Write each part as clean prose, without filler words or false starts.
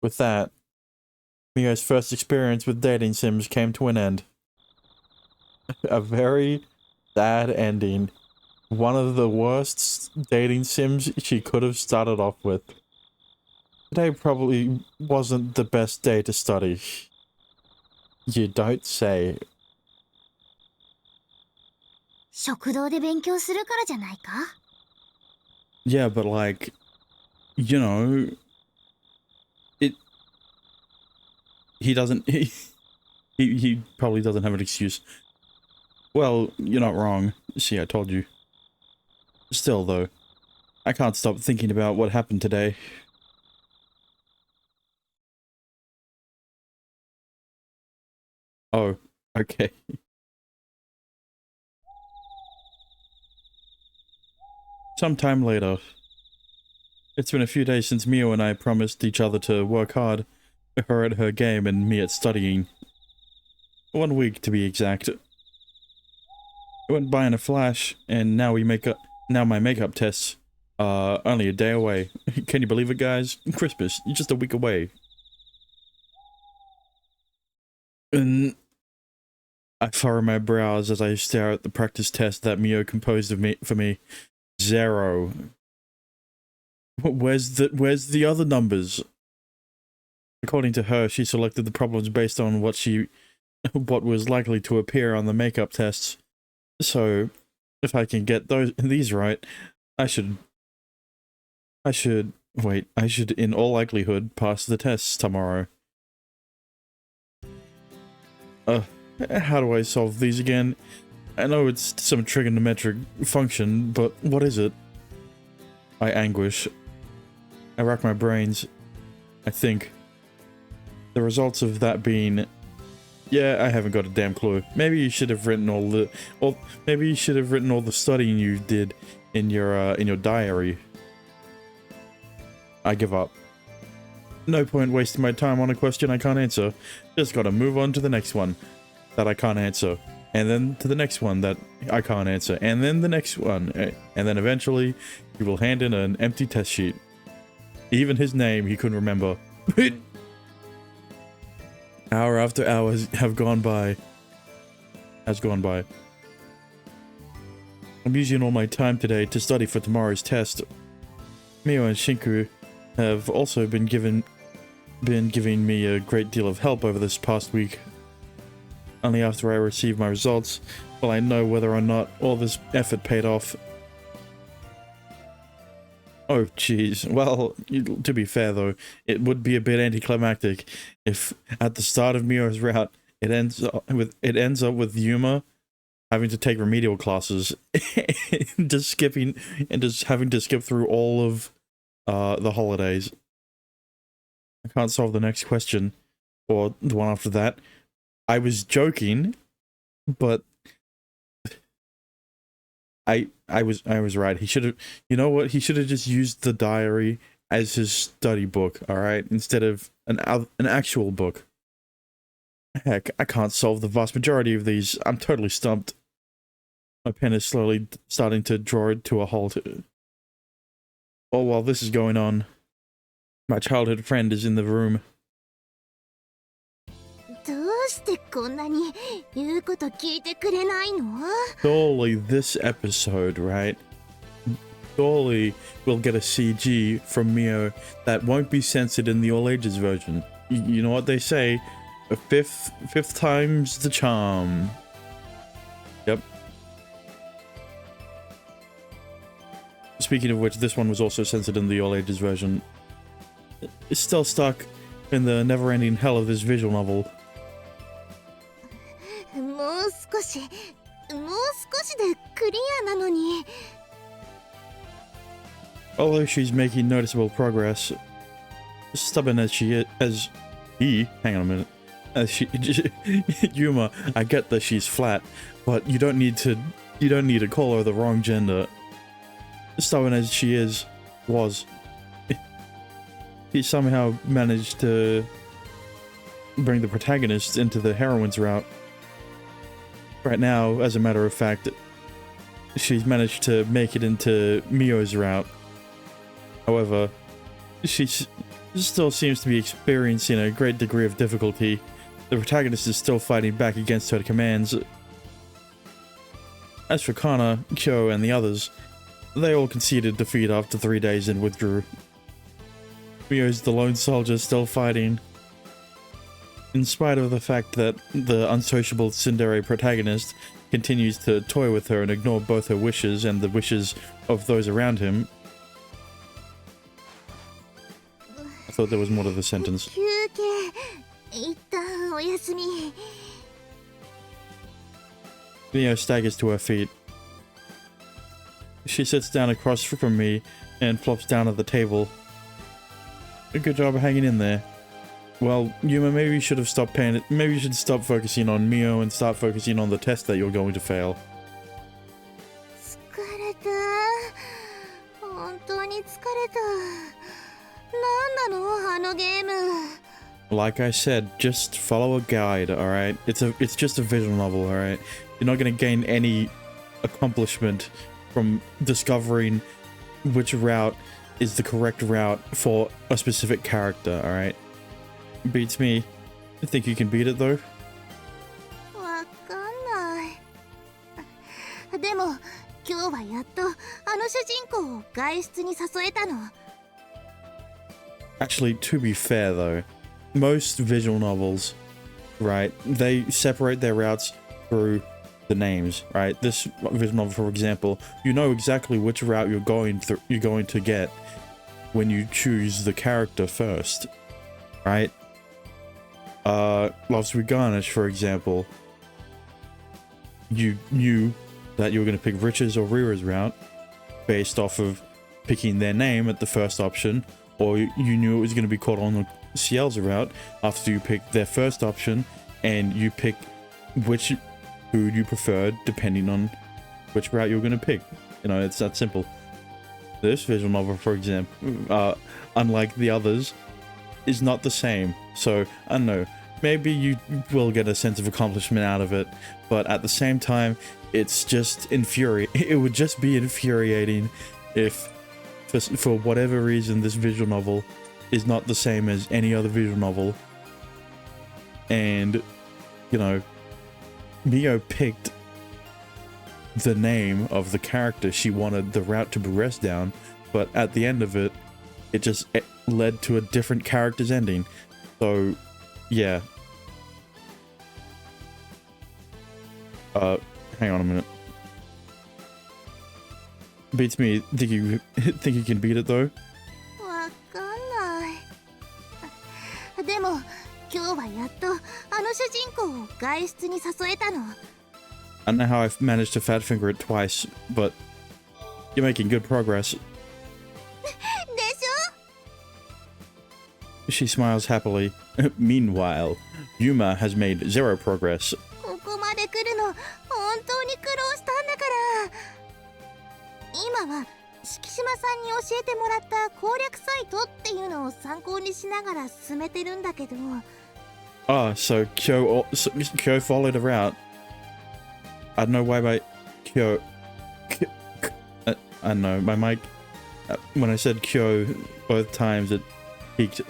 With that, Mio's first experience with dating sims came to an end. A very sad ending. One of the worst dating sims she could have started off with. Today probably wasn't the best day to study. You don't say. 食堂で勉強するからじゃないか? Yeah, but like, you know, he doesn't, he probably doesn't have an excuse. Well, you're not wrong. See, I told you. Still, though, I can't stop thinking about what happened today. Oh, okay. Sometime later. It's been a few days since Mio and I promised each other to work hard. Her at her game and me at studying. 1 week to be exact. It went by in a flash, and now my makeup tests are only a day away. Can you believe it, guys? Christmas, just a week away. And I furrow my brows as I stare at the practice test that Mio composed for me. 0. Where's the other numbers? According to her, she selected the problems based on what was likely to appear on the makeup tests. So, if I can get these right, I should in all likelihood pass the tests tomorrow. How do I solve these again? I know it's some trigonometric function, but what is it? I anguish. I rack my brains. I think. The results of that being, yeah, I haven't got a damn clue. Maybe you should have written all the studying you did in your diary. I give up. No point wasting my time on a question I can't answer. Just gotta move on to the next one that I can't answer. And then to the next one that I can't answer. And then the next one. And then eventually, he will hand in an empty test sheet. Even his name he couldn't remember. Hour after hour has gone by. I'm using all my time today to study for tomorrow's test. Mio and Shinku have also been giving me a great deal of help over this past week. Only after I receive my results will I know whether or not all this effort paid off. Oh, jeez. Well, to be fair, though, it would be a bit anticlimactic if, at the start of Mio's route, it ends up with Yuma having to take remedial classes, and just having to skip through all of the holidays. I can't solve the next question, or the one after that. I was joking, but I was right. He should have, you know what? He should have just used the diary as his study book, all right, instead of an actual book. Heck, I can't solve the vast majority of these. I'm totally stumped. My pen is slowly starting to draw it to a halt. All while this is going on, my childhood friend is in the room. どうしてこんなに言うこと聞いてくれないの? Surely this episode, right? Surely we'll get a CG from Mio that won't be censored in the all ages version. You know what they say? A fifth time's the charm. Yep. Speaking of which, this one was also censored in the all ages version. It's still stuck in the never-ending hell of this visual novel. もう少しでクリアなのに. Although she's making noticeable progress, stubborn as hang on a minute, Yuma, I get that she's flat, but you don't need to call her the wrong gender. Stubborn as she was, he somehow managed to bring the protagonist into the heroine's route. Right now, as a matter of fact, she's managed to make it into Mio's route. However, still seems to be experiencing a great degree of difficulty. The protagonist is still fighting back against her commands. As for Kana, Kyo, and the others, they all conceded defeat after 3 days and withdrew. Mio's the lone soldier still fighting. In spite of the fact that the unsociable tsundere protagonist continues to toy with her and ignore both her wishes and the wishes of those around him. I thought there was more to the sentence. 休憩一旦お休み。 Mio staggers to her feet. She sits down across from me and flops down at the table. Good job hanging in there. Well, Yuma, maybe you should have stopped paying it. Maybe you should stop focusing on Mio and start focusing on the test that you're going to fail. 疲れた。本当に疲れた。なんなのあのゲーム。 Like I said, just follow a guide, alright? It's just a visual novel, alright? You're not going to gain any accomplishment from discovering which route is the correct route for a specific character, alright? Beats me. I think you can beat it though. わかんない。でも今日はやっとあの主人公を外出に誘えたの。 Actually, to be fair though, most visual novels, right, they separate their routes through the names, right? This visual novel, for example, you know exactly which route you're going to get when you choose the character first, right? Loves with Garnish, for example, you knew that you were going to pick Rich's or Rira's route based off of picking their name at the first option, or you knew it was going to be called on Ciel's route after you picked their first option and you picked which food you preferred depending on which route you were going to pick. You know, it's that simple. This visual novel, for example, unlike the others, is not the same. So, I don't know, maybe you will get a sense of accomplishment out of it, but at the same time, it's just it would just be infuriating if, for whatever reason, this visual novel is not the same as any other visual novel. And, you know, Mio picked the name of the character she wanted the route to progress down, but at the end of it, it just led to a different character's ending. So, yeah. Hang on a minute. Beats me. Think you can beat it though? わかんない。でも今日はやっとあの主人公を外出に誘えたの。 I don't know how I've managed to fat finger it twice, but you're making good progress. でし She smiles happily. Meanwhile, Yuma has made zero progress. ょ。ここまで来るの本当に苦労したんだから。今は敷島さんに教えてもらった攻略サイトっていうのを参考にしながら進めてるんだけど。 Ah, so Kyo followed a route. I don't know why my Kyo. I don't know, my mic. When I said Kyo both times, it peaked.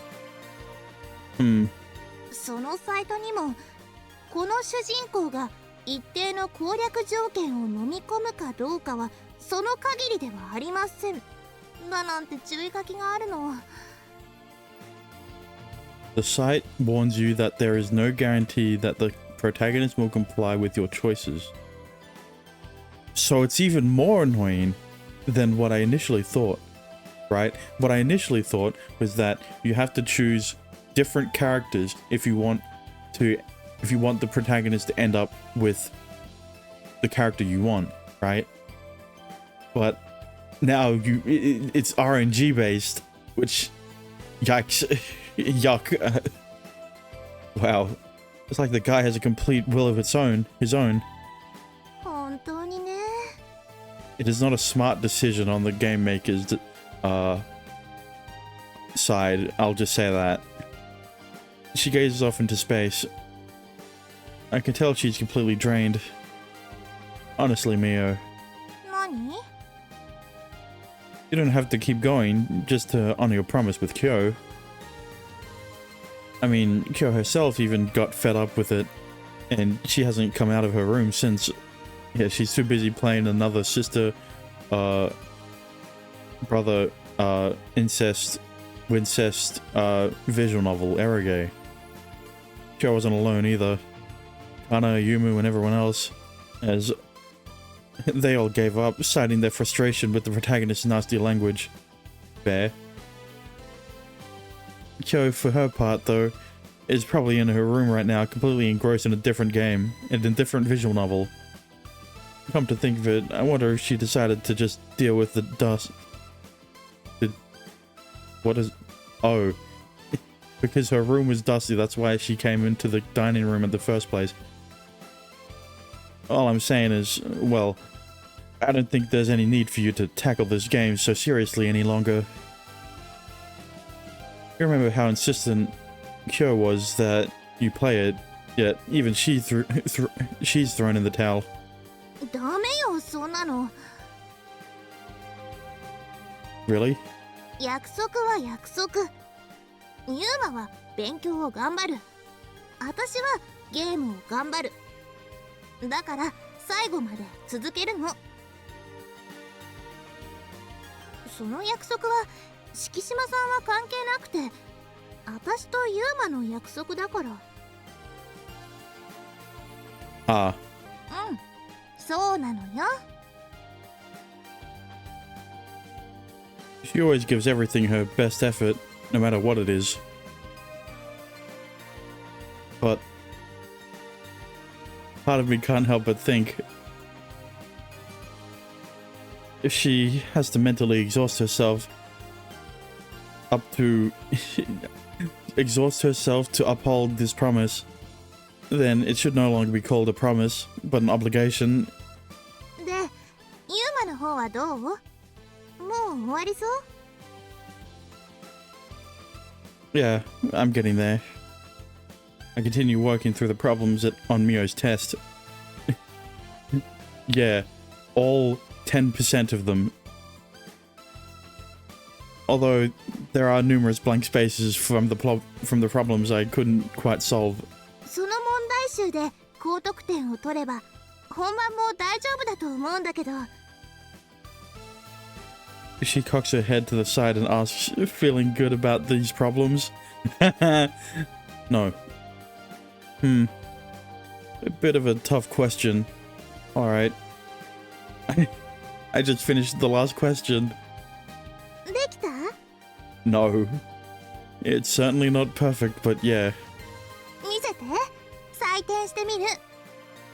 そのサイトにもこの主人公が一定の攻略条件を飲み込むかどうかはその限りではありませんだなんて注意書きがあるの。 The site warns you that there is no guarantee that the protagonist will comply with your choices. So it's even more annoying than what I initially thought, right? What I initially thought was that you have to choose different characters if you want the protagonist to end up with the character you want, right? But now it's RNG based, which yikes. Yuck. Wow. It's like the guy has a complete will of his own. 本当にね。 It is not a smart decision on the game maker's side, I'll just say that. She gazes off into space. I can tell she's completely drained. Honestly, Mio, 何？ you don't have to keep going just to honor your promise with Kyo. I mean, Kyo herself even got fed up with it, and she hasn't come out of her room since. Yeah, she's too busy playing another sister, brother, incest, visual novel, Erage. Kyo wasn't alone either. Kana, Yumu, and everyone else, as they all gave up, citing their frustration with the protagonist's nasty language. Fair. Kyo, for her part, though, is probably in her room right now, completely engrossed in a different game, and a different visual novel. Come to think of it, I wonder if she decided to just deal with the dust. What is... Oh. Because her room was dusty, that's why she came into the dining room in the first place. All I'm saying is, well, I don't think there's any need for you to tackle this game so seriously any longer. You remember how insistent Kyo was that you play it, yet even she's thrown in the towel. ダメよそんなの。 Really? 約束は約束。ユーマは勉強を頑張る。私はゲームを頑張る。だから最後まで続けるの。その約束は敷島さんは関係なくて、私とユーマの約束だから。ああ。うん、そうなのよ。She always gives everything her best effort, no matter what it is. But part of me can't help but think if she has to mentally exhaust herself to uphold this promise, then it should no longer be called a promise, but an obligation. で、ユーマの方はどう？もう終わりそう？ Yeah, I'm getting there. I continue working through the problems on Mio's test. Yeah, all 10% of them. Although there are numerous blank spaces from the problems I couldn't quite solve. その問題集で高得点を取れば本番も大丈夫だと思うんだけど。 She cocks her head to the side and asks, feeling good about these problems? No. A bit of a tough question. Alright. I just finished the last question. できた？ No. It's certainly not perfect, but yeah. 見せて。採点してみる。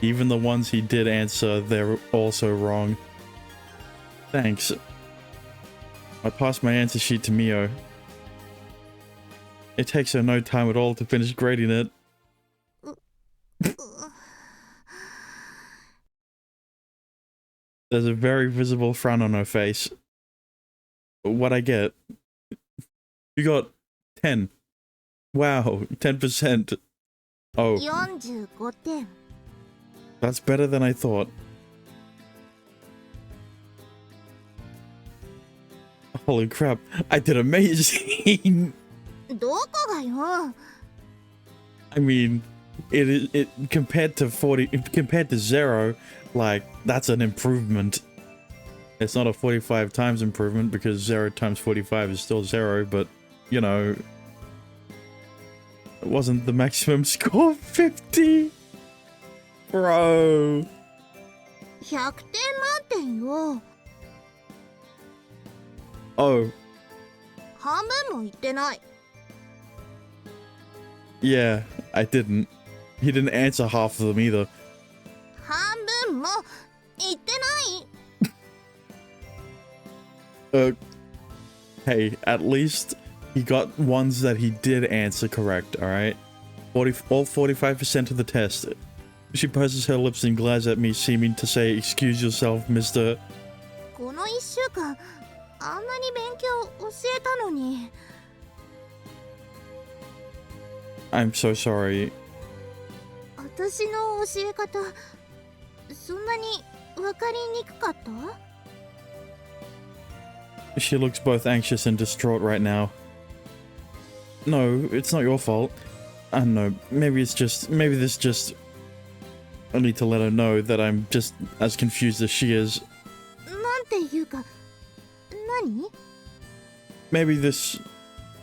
Even the ones he did answer, they're also wrong. Thanks. I passed my answer sheet to Mio. It takes her no time at all to finish grading it. There's a very visible frown on her face. What'd I get? You got 10. Wow, 10%. Oh, 45点。 that's better than I thought. Holy crap, I did amazing! どこがよ。 I mean, it compared to 0, like, that's an improvement. It's not a 45 times improvement because 0 times 45 is still 0, but, you know, it wasn't the maximum score 50? Bro. 100点満点よ。 Oh, 半分も言ってない。 yeah, I didn't. He didn't answer half of them either. 半分も言ってない。 Hey, at least he got ones that he did answer correct, alright? All 45% of the test. She purses her lips and glares at me, seeming to say, "Excuse yourself, mister." この1週間あんなに勉強教えたのに。 I'm so sorry. 私の教え方そんなに分かりにくかった？ She looks both anxious and distraught right now. No, it's not your fault. I don't know. Maybe this just. I need to let her know that I'm just as confused as she is. なんていうか、何？ Maybe this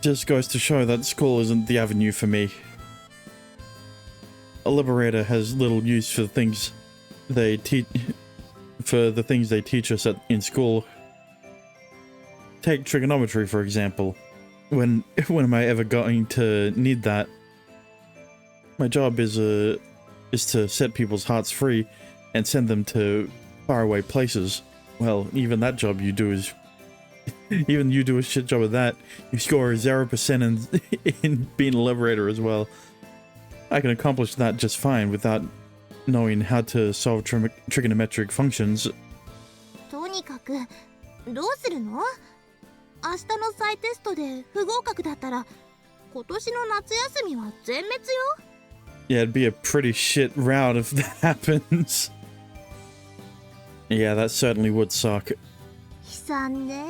just goes to show that school isn't the avenue for me. A liberator has little use for the things they teach us in school. Take trigonometry, for example. When am I ever going to need that? My job is to set people's hearts free and send them to faraway places. Well, even that job you do is... even you do a shit job of that. You score 0% in being a liberator as well. I can accomplish that just fine without knowing how to solve trigonometric functions. とにかく、どうするの？明日の再テストで不合格だったら、今年の夏休みは全滅よ。Yeah, it'd be a pretty shit route if that happens. Yeah, that certainly would suck. 悲惨ね。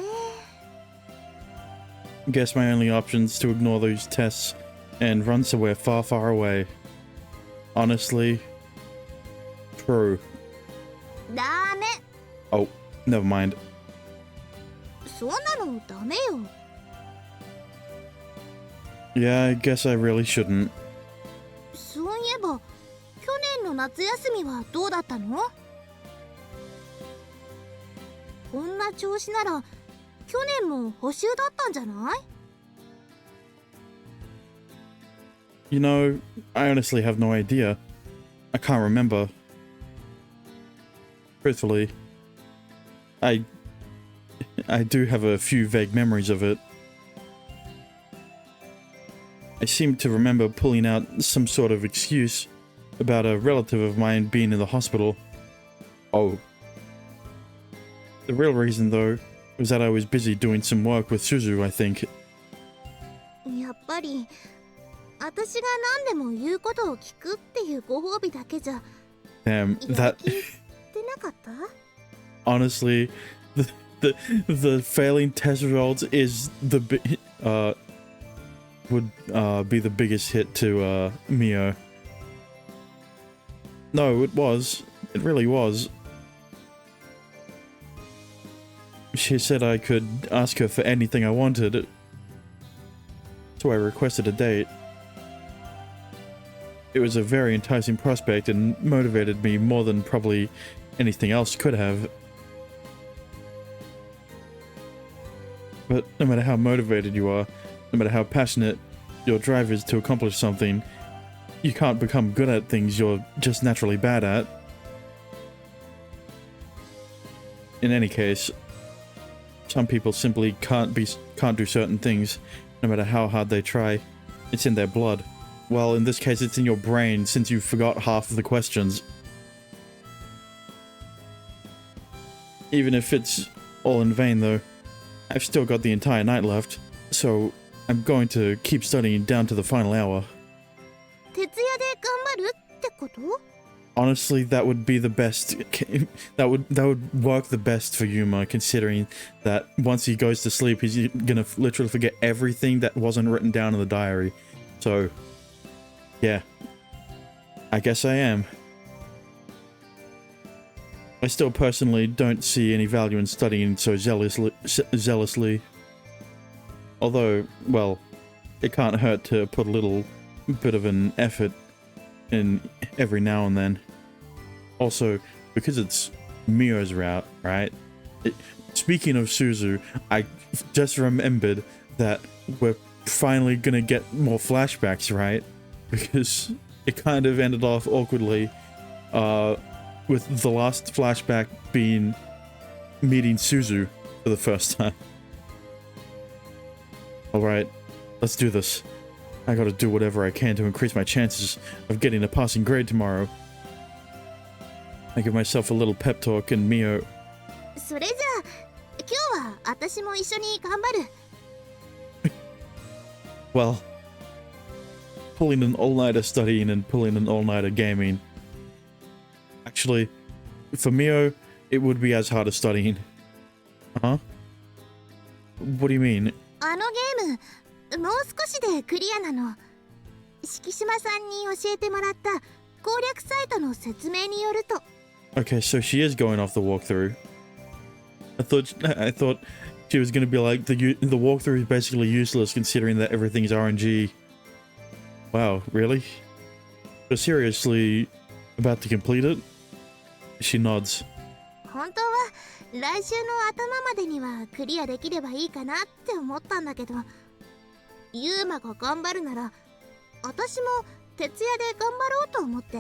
Guess my only option is to ignore those tests and run somewhere far, far away. Honestly, true. ダメ。 Oh, never mind. そんなのダメよ。Yeah, I guess I really shouldn't. そういえば、去年の夏休みはどうだったの？こんな調子なら、去年も補習だったんじゃない？ You know, I honestly have no idea. I can't remember. Truthfully, I do have a few vague memories of it. I seem to remember pulling out some sort of excuse about a relative of mine being in the hospital. Oh. The real reason, though, was that I was busy doing some work with Suzu, I think. やっぱり、私が何でも言うことを聞くっていうご褒美だけじゃ、 Damn, や that... る気出なかった？ Honestly, the failing test results is would be the biggest hit to Mio. No, it was. It really was. She said I could ask her for anything I wanted, so I requested a date. It was a very enticing prospect and motivated me more than probably anything else could have. But no matter how motivated you are, no matter how passionate your drive is to accomplish something, you can't become good at things you're just naturally bad at. In any case, some people simply can't do certain things, no matter how hard they try. It's in their blood. Well, in this case, it's in your brain, since you forgot half of the questions. Even if it's all in vain, though, I've still got the entire night left, so I'm going to keep studying down to the final hour. 徹夜で頑張るってこと？ Honestly, that would be the best. That would work the best for Yuma, considering that once he goes to sleep, he's gonna literally forget everything that wasn't written down in the diary. So, yeah, I guess I am. I still personally don't see any value in studying so zealously. Although, well, it can't hurt to put a little bit of an effort in every now and then. Also, because it's Mio's route, right? Speaking of Suzu, I just remembered that we're finally gonna get more flashbacks, right? Because it kind of ended off awkwardly, with the last flashback being meeting Suzu for the first time. Alright, let's do this. I gotta do whatever I can to increase my chances of getting a passing grade tomorrow. I give myself a little pep talk and Mio... それじゃあ、今日は私も一緒に頑張る。Well, pulling an all-nighter studying and pulling an all-nighter gaming. Actually, for Mio, it would be as hard as studying. Huh? What do you mean? あのゲーム、もう少しでクリアなの。敷島さんに教えてもらった攻略サイトの説明によると。 Okay, so she is going off the walkthrough. I thought she was going to be like the walkthrough is basically useless considering that everything's RNG. Wow, really? So seriously about to complete it? She nods. 本当は来週の頭までにはクリアできればいいかなって思ったんだけど、ユーマが頑張るなら私も徹夜で頑張ろうと思って。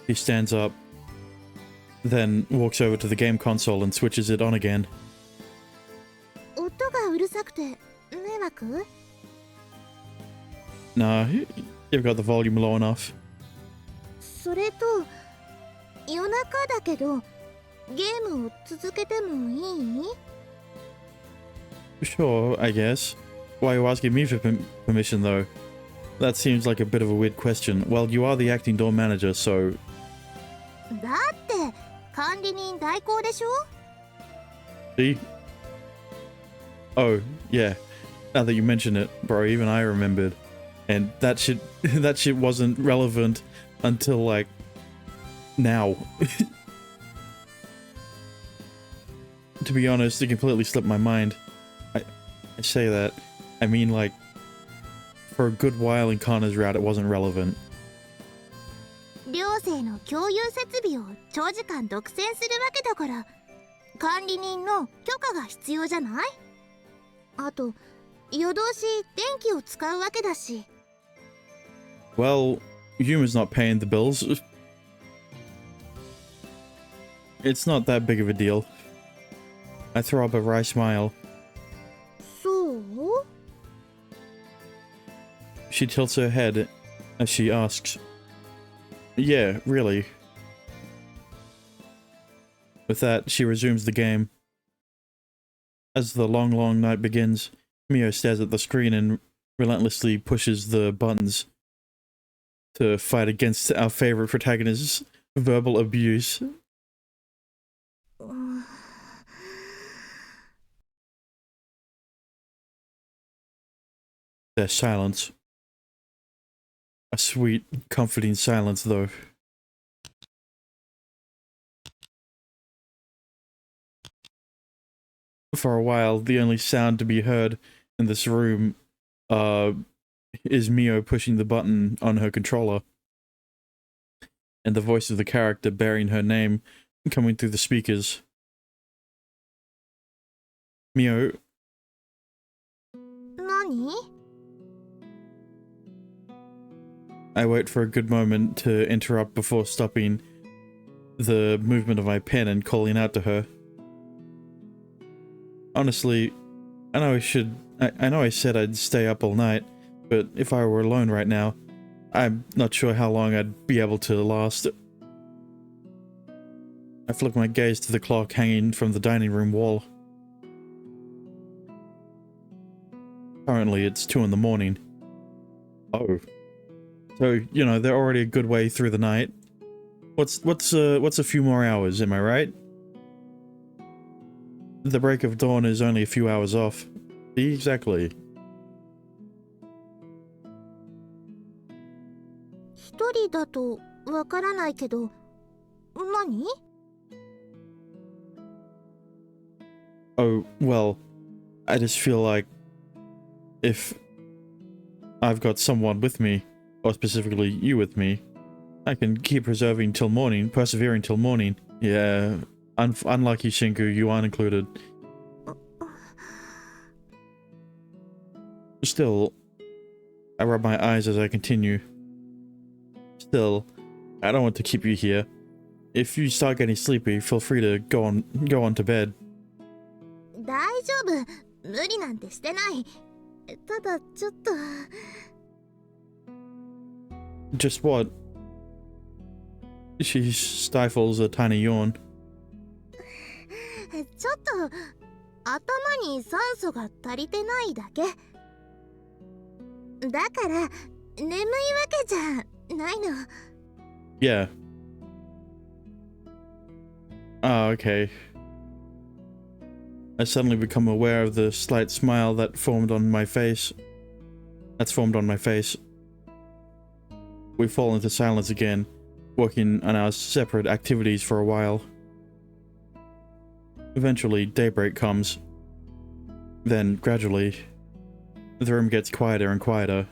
He stands up, then walks over to the game console and switches it on again. 音がうるさくて迷惑？ Nah, you've got the volume low enough. それと夜中だけどゲームを続けてもいい？ Sure, I guess. Why are you asking me for permission, though? That seems like a bit of a weird question. Well, you are the acting door manager, so... だって管理人代行でしょ？ See? Oh, yeah. Now that you mention it, bro, even I remembered. And that shit wasn't relevant until, like, now. To be honest, it completely slipped my mind. I say that. I mean, like, for a good while in Connor's route, it wasn't relevant. 寮生の共有設備を長時間独占するわけだから管理人の許可が必要じゃない？あと夜通し電気を使うわけだし。 Well, Yuma's not paying the bills. It's not that big of a deal. I throw up a wry smile. そう？ She tilts her head as she asks, Yeah, really. With that, she resumes the game. As the long, long night begins, Mio stares at the screen and relentlessly pushes the buttons to fight against our favorite protagonist's verbal abuse. There's silence. A sweet, comforting silence, though. For a while, the only sound to be heard in this room is Mio pushing the button on her controller, and the voice of the character bearing her name coming through the speakers. Mio. 何？ I wait for a good moment to interrupt before stopping the movement of my pen and calling out to her. Honestly, I know I said I'd stay up all night, but if I were alone right now, I'm not sure how long I'd be able to last. I flick my gaze to the clock hanging from the dining room wall. Currently, it's 2 in the morning. Oh. So, you know, they're already a good way through the night. What's a few more hours, am I right? The break of dawn is only a few hours off. Exactly. 一人だとわからないけど、何？ Oh, well, I just feel like if I've got someone with me, or specifically you with me, I can keep persevering till morning. Yeah, unlucky Shinku, you aren't included. Still, I rub my eyes as I continue. Still, I don't want to keep you here. If you start getting sleepy, feel free to go on to bed. 大丈夫、無理なんてしてない。ただちょっと。 Just what? She stifles a tiny yawn. ちょっと頭に酸素が足りてないだけ。だから眠いわけじゃないの。 Yeah. Ah, okay. I suddenly become aware of the slight smile that formed on my face. We fall into silence again, working on our separate activities for a while. Eventually, daybreak comes. Then, gradually, the room gets quieter and quieter.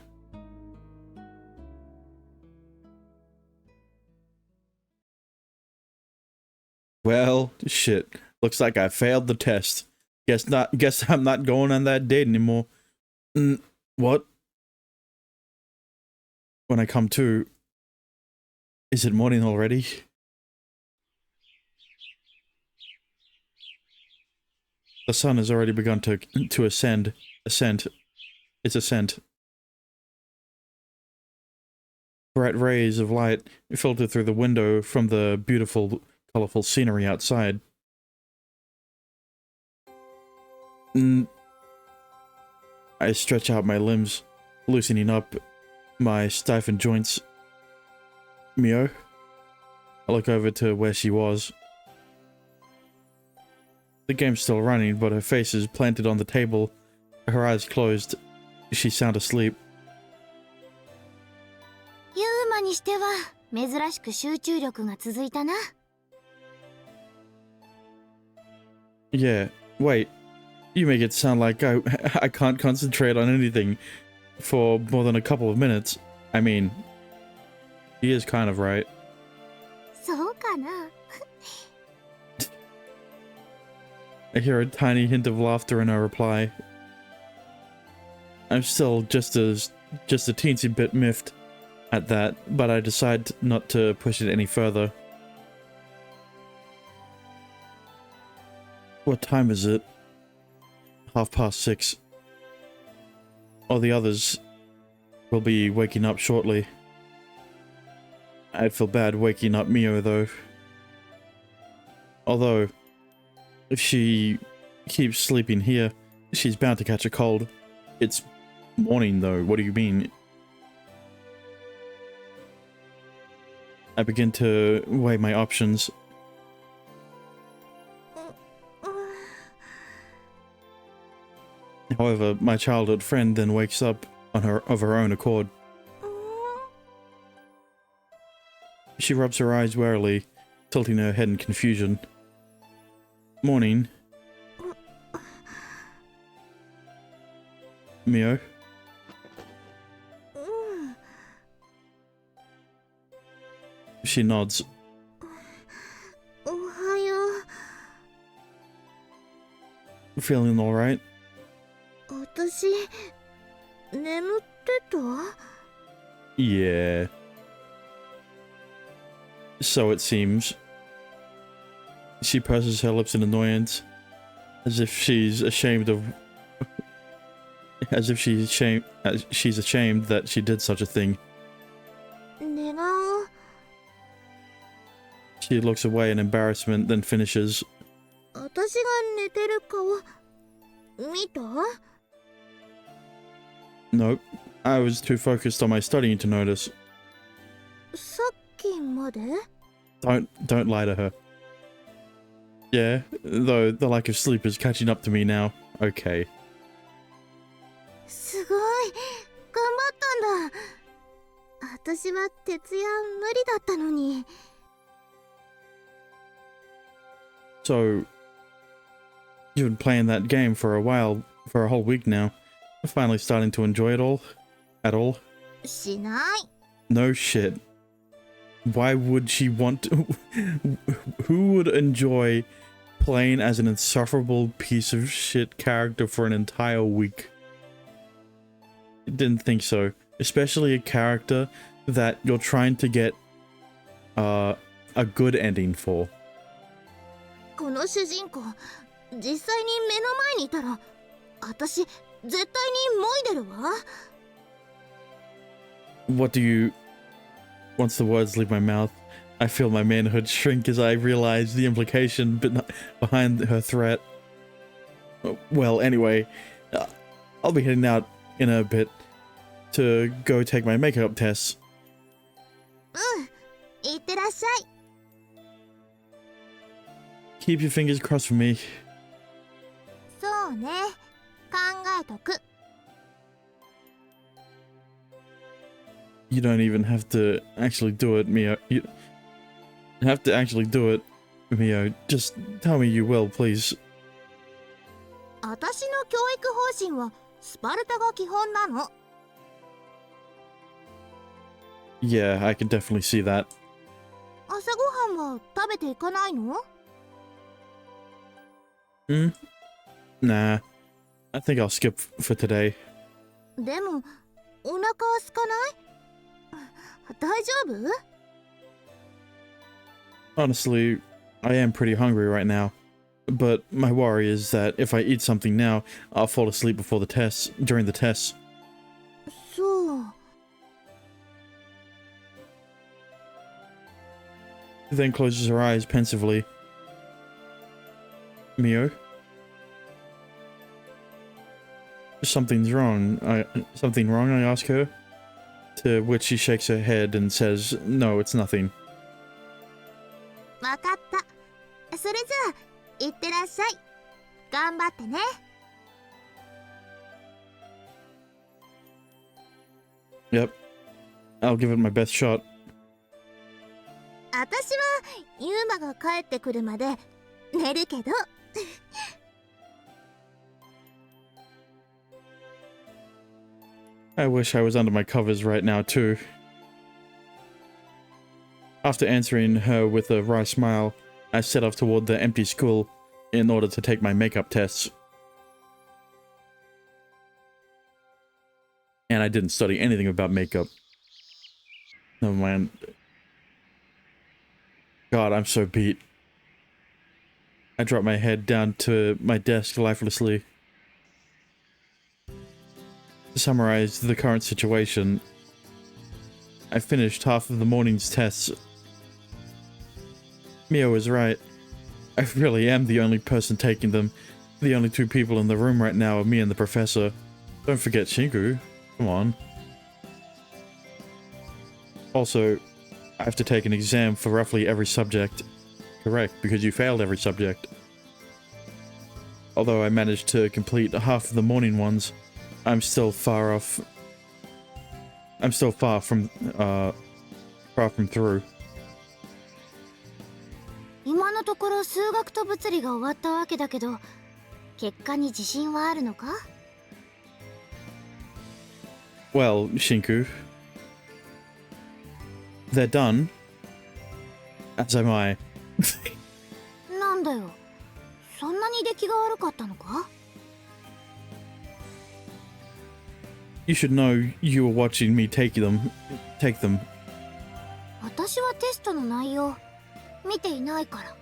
Well, shit. Looks like I failed the test. Guess I'm not going on that date anymore. What? When I come to, is it morning already? The sun has already begun to ascend. Its ascent. Bright rays of light filter through the window from the beautiful, colorful scenery outside. I stretch out my limbs, loosening up my stiffened joints. Mio? I look over to where she was. The game's still running, but her face is planted on the table, her eyes closed. She's sound asleep. ユーマにしては珍しく集中力が続いたな。Yeah, wait. You make it sound like I can't concentrate on anything for more than a couple of minutes. I mean, he is kind of right. そうかな。I hear a tiny hint of laughter in her reply. I'm still just a teensy bit miffed at that, but I decide not to push it any further. What time is it? 6:30. All the others will be waking up shortly. I'd feel bad waking up Mio though. Although, if she keeps sleeping here, she's bound to catch a cold. It's morning though, what do you mean? I begin to weigh my options. However, my childhood friend then wakes up of her own accord. She rubs her eyes warily, tilting her head in confusion. Morning. Mio? She nods. おはよ Feeling alright? う。私、眠ってた？ Yeah. So it seems. She presses her lips in annoyance, as if she's ashamed that she did such a thing. 寝顔。 She looks away in embarrassment, then finishes. 私が寝てる顔、見た？ Nope. I was too focused on my studying to notice. さっきまで？ Don't lie to her. Yeah, though the lack of sleep is catching up to me now. Okay. すごい、頑張ったんだ。私は徹夜無理だったのに。 So, you've been playing that game for a while, for a whole week now. Finally starting to enjoy it all? At all? しない。 No shit. Why would she want to? Who would enjoy playing as an insufferable piece of shit character for an entire week? Didn't think so. Especially a character that you're trying to get a good ending for. この主人公、実際に目の前にいたら、私、絶対にもいでるわ。 What do you... Once the words leave my mouth, I feel my manhood shrink as I realize the implication behind her threat. Well, anyway, I'll be heading out in a bit to go take my makeup tests. うん、いってらっしゃい。 Keep your fingers crossed for me. そうね。考えとく。You don't even have to actually do it, Mio. You have to actually do it, Mio. Just tell me you will, please. 私の教育方針はスパルタが基本なの。Yeah, I can definitely see that. 朝ごはんは食べていかないの？ Nah. I think I'll skip for today. でもお腹は空かない？大丈夫？ Honestly, I am pretty hungry right now. But my worry is that if I eat something now, I'll fall asleep before the tests, during the tests. そう。Then closes her eyes pensively. Mio? Something's wrong. Something wrong, I ask her. To which she shakes her head and says, no, it's nothing. わかった。それじゃあ、いってらっしゃい。頑張ってね。Yep. I'll give it my best shot. 私はユーマが帰ってくるまで寝るけど。I wish I was under my covers right now, too. After answering her with a wry smile, I set off toward the empty school in order to take my makeup tests. And I didn't study anything about makeup. Never mind. God, I'm so beat. I dropped my head down to my desk lifelessly. To summarize the current situation, I finished half of the morning's tests. Mio was right. I really am the only person taking them. The only two people in the room right now are me and the professor. Don't forget Shinku. Come on. Also, I have to take an exam for roughly every subject. Correct, because you failed every subject. Although I managed to complete half of the morning ones, I'm still far from through. 今のところ数学と物理が終わったわけだけど、結果に自信はあるのか？ Well, Shinku, they're done. As am I. なんだよ。そんなに出来が悪かったのか？ You should know you were watching me take them. 私はテストの内容見ていないから。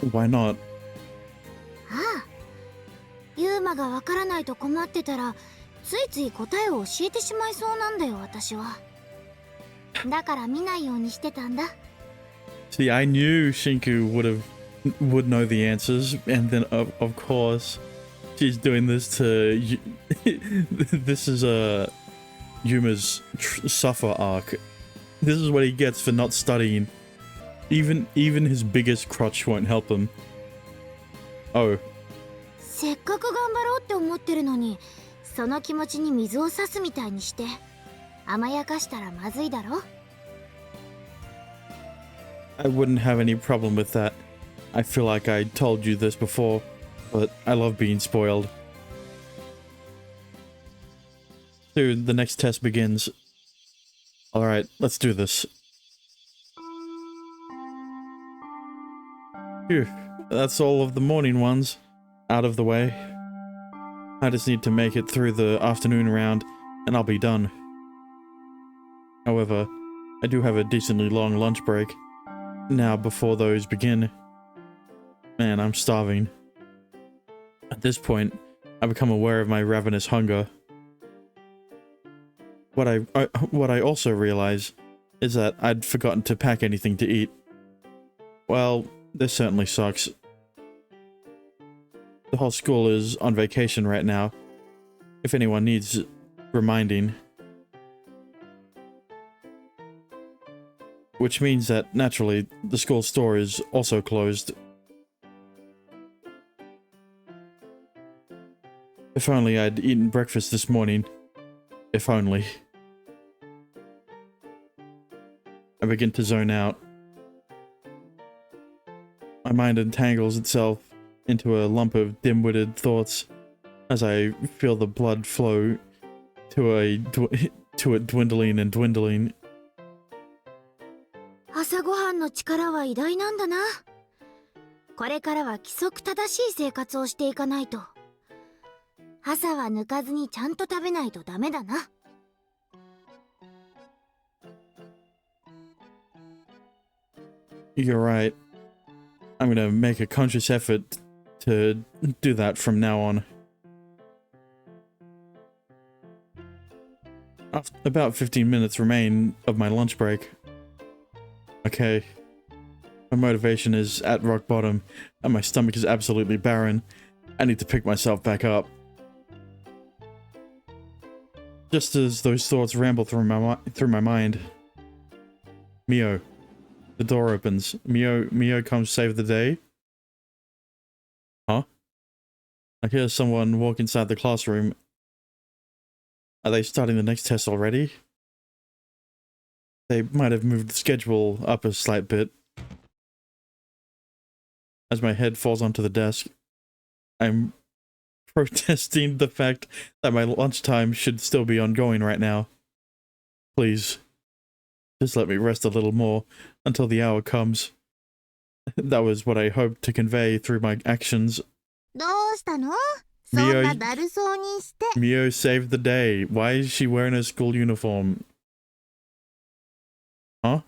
Why not? ああ、ユーマがわからないと困ってたらついつい答えを教えてしまいそうなんだよ、私は。だから見ないようにしてたんだ。 See, I knew Shinku would know the answers, and then of course she's doing this to this is Yuma's suffer arc. This is what he gets for not studying. Even his biggest crutch won't help him. Oh. せっかく頑張ろうって思ってるのに、その気持ちに水を差すみたいにして甘やかしたらまずいだろ。 I wouldn't have any problem with that. I feel like I told you this before, but I love being spoiled. Soon, the next test begins. Alright, let's do this. Phew, that's all of the morning ones out of the way. I just need to make it through the afternoon round, and I'll be done. However, I do have a decently long lunch break. Now, before those begin, man, I'm starving. At this point, I become aware of my ravenous hunger. What I also realize is that I'd forgotten to pack anything to eat. Well, this certainly sucks. The whole school is on vacation right now, if anyone needs reminding. Which means that, naturally, the school store is also closed. If only I'd eaten breakfast this morning. If only. I begin to zone out. My mind entangles itself into a lump of dim-witted thoughts as I feel the blood flow to it dwindling and dwindling. 朝ごはんの力は偉大なんだな。これからは規則正しい生活をしていかないと。朝は抜かずにちゃんと食べないとダメだな。You're right. I'm gonna make a conscious effort to do that from now on. About 15 minutes remain of my lunch break. Okay. My motivation is at rock bottom, and my stomach is absolutely barren. I need to pick myself back up. Just as those thoughts ramble through my mind, Mio. The door opens. Mio comes save the day. Huh? I hear someone walk inside the classroom. Are they starting the next test already? They might have moved the schedule up a slight bit. As my head falls onto the desk, I'm protesting the fact that my lunchtime should still be ongoing right now. Please, just let me rest a little more until the hour comes. That was what I hoped to convey through my actions. Mio saved the day. Why is she wearing a school uniform? Huh?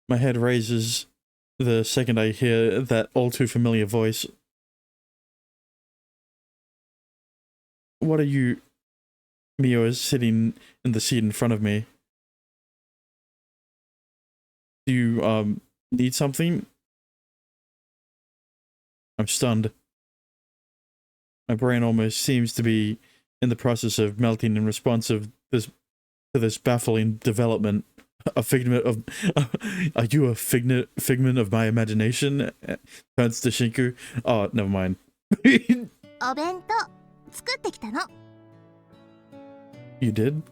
My head raises the second I hear that all too familiar voice. What are you... Mio is sitting in the seat in front of me. Do you, need something? I'm stunned. My brain almost seems to be in the process of melting in response to this baffling development. A figment of... are you a figment of my imagination? Turns to Shinku. Oh, never mind. You did?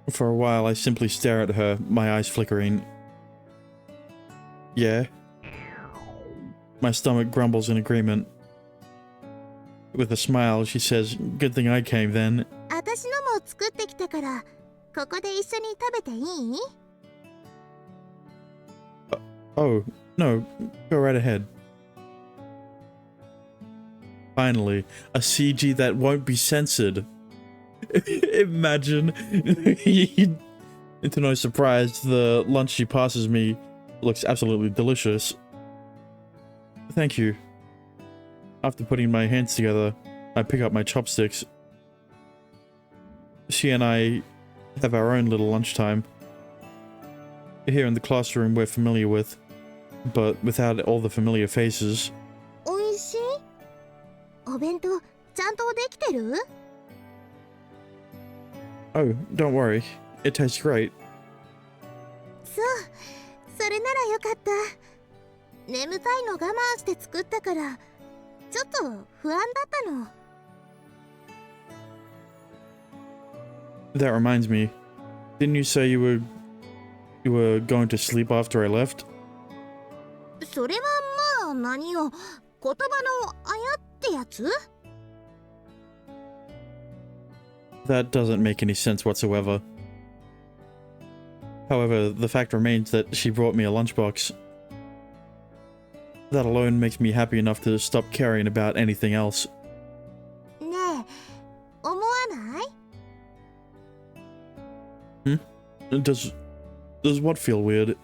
For a while, I simply stare at her, my eyes flickering. Yeah? My stomach grumbles in agreement. With a smile, she says, "Good thing I came then." Oh, no, go right ahead. Finally, a CG that won't be censored. Imagine. To no surprise, the lunch she passes me looks absolutely delicious. Thank you. After putting my hands together, I pick up my chopsticks. She and I have our own little lunchtime. Here in the classroom we're familiar with, but without all the familiar faces. Oh, don't worry. It tastes great. That reminds me. Didn't you say you were going to sleep after I left? That doesn't make any sense whatsoever. However, the fact remains that she brought me a lunchbox. That alone makes me happy enough to stop caring about anything else. Does what feel weird?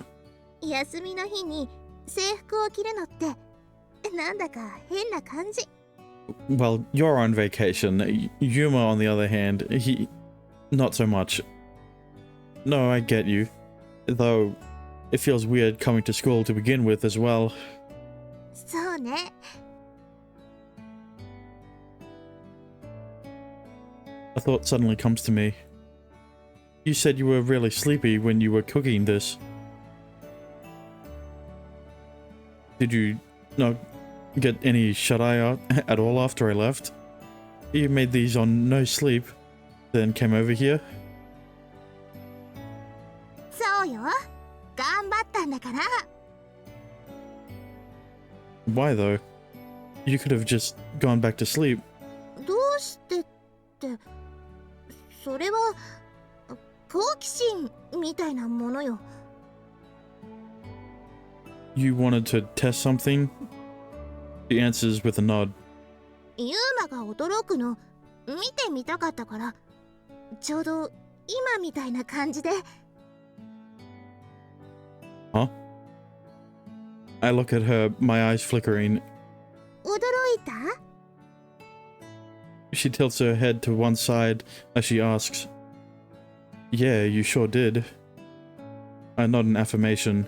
Well, you're on vacation. Yuma, on the other hand, he... not so much. No, I get you. Though, it feels weird coming to school to begin with as well. A thought suddenly comes to me. You said you were really sleepy when you were cooking this. Did you not get any shut-eye out at all after I left? You made these on no sleep, then came over here? そうよ、頑張ったんだから。 Why though? You could have just gone back to sleep. どうしてって、それは好奇心みたいなものよ。 You wanted to test something? She answers with a nod. ユーマが驚くの見てみたかったから、ちょうど今みたいな感じで。 Huh? I look at her, my eyes flickering. 驚いた？ She tilts her head to one side as she asks. Yeah, you sure did. I nod in affirmation.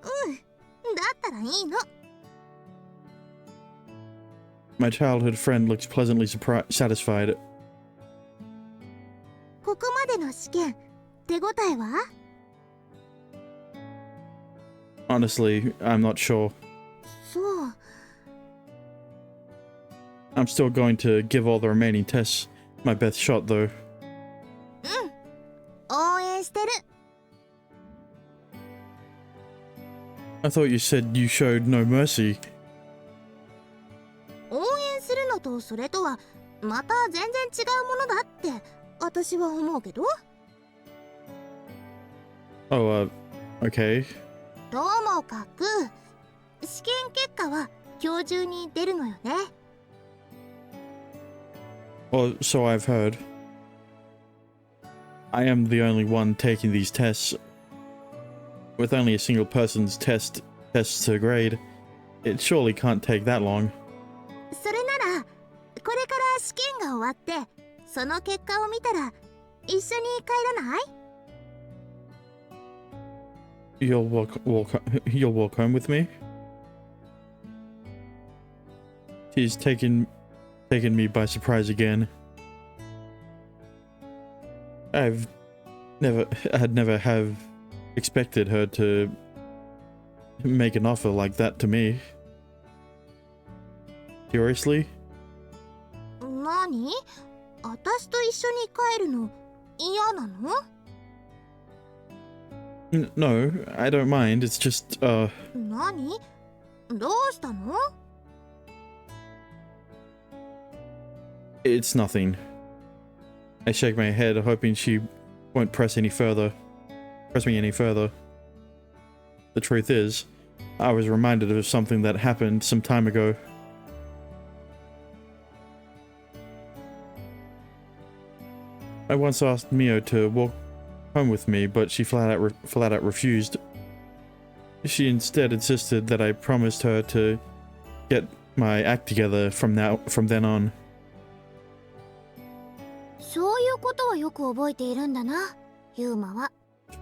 うん、だったらいいの。 My childhood friend looks pleasantly satisfied. ここまでの試験、手応えは？ Honestly, I'm not sure. そう。 I'm still going to give all the remaining tests my best shot, though. 応援してる。 I thought you said you showed no mercy. 応援するのとそれとはまた全然違うものだって私は思うけど。 Oh, okay. ともかく試験結果は今日中に出るのよね。 Well, so I've heard. I am the only one taking these tests. With only a single person's tests to grade, it surely can't take that long. それならこれから試験が終わってその結果を見たら一緒に帰らない？ You'll walk home with me? She's taken me by surprise again. I'd never have expected her to make an offer like that to me. Seriously? 何？私と一緒に帰るの嫌なの？ No, I don't mind. It's just, 何？どうしたの？ it's nothing. I shake my head, hoping she won't press me any further. The truth is, I was reminded of something that happened some time ago. I once asked Mio to walk home with me, but she flat out refused. She instead insisted that I promised her to get my act together from then on. そういうことはよく覚えているんだな、ユーマは。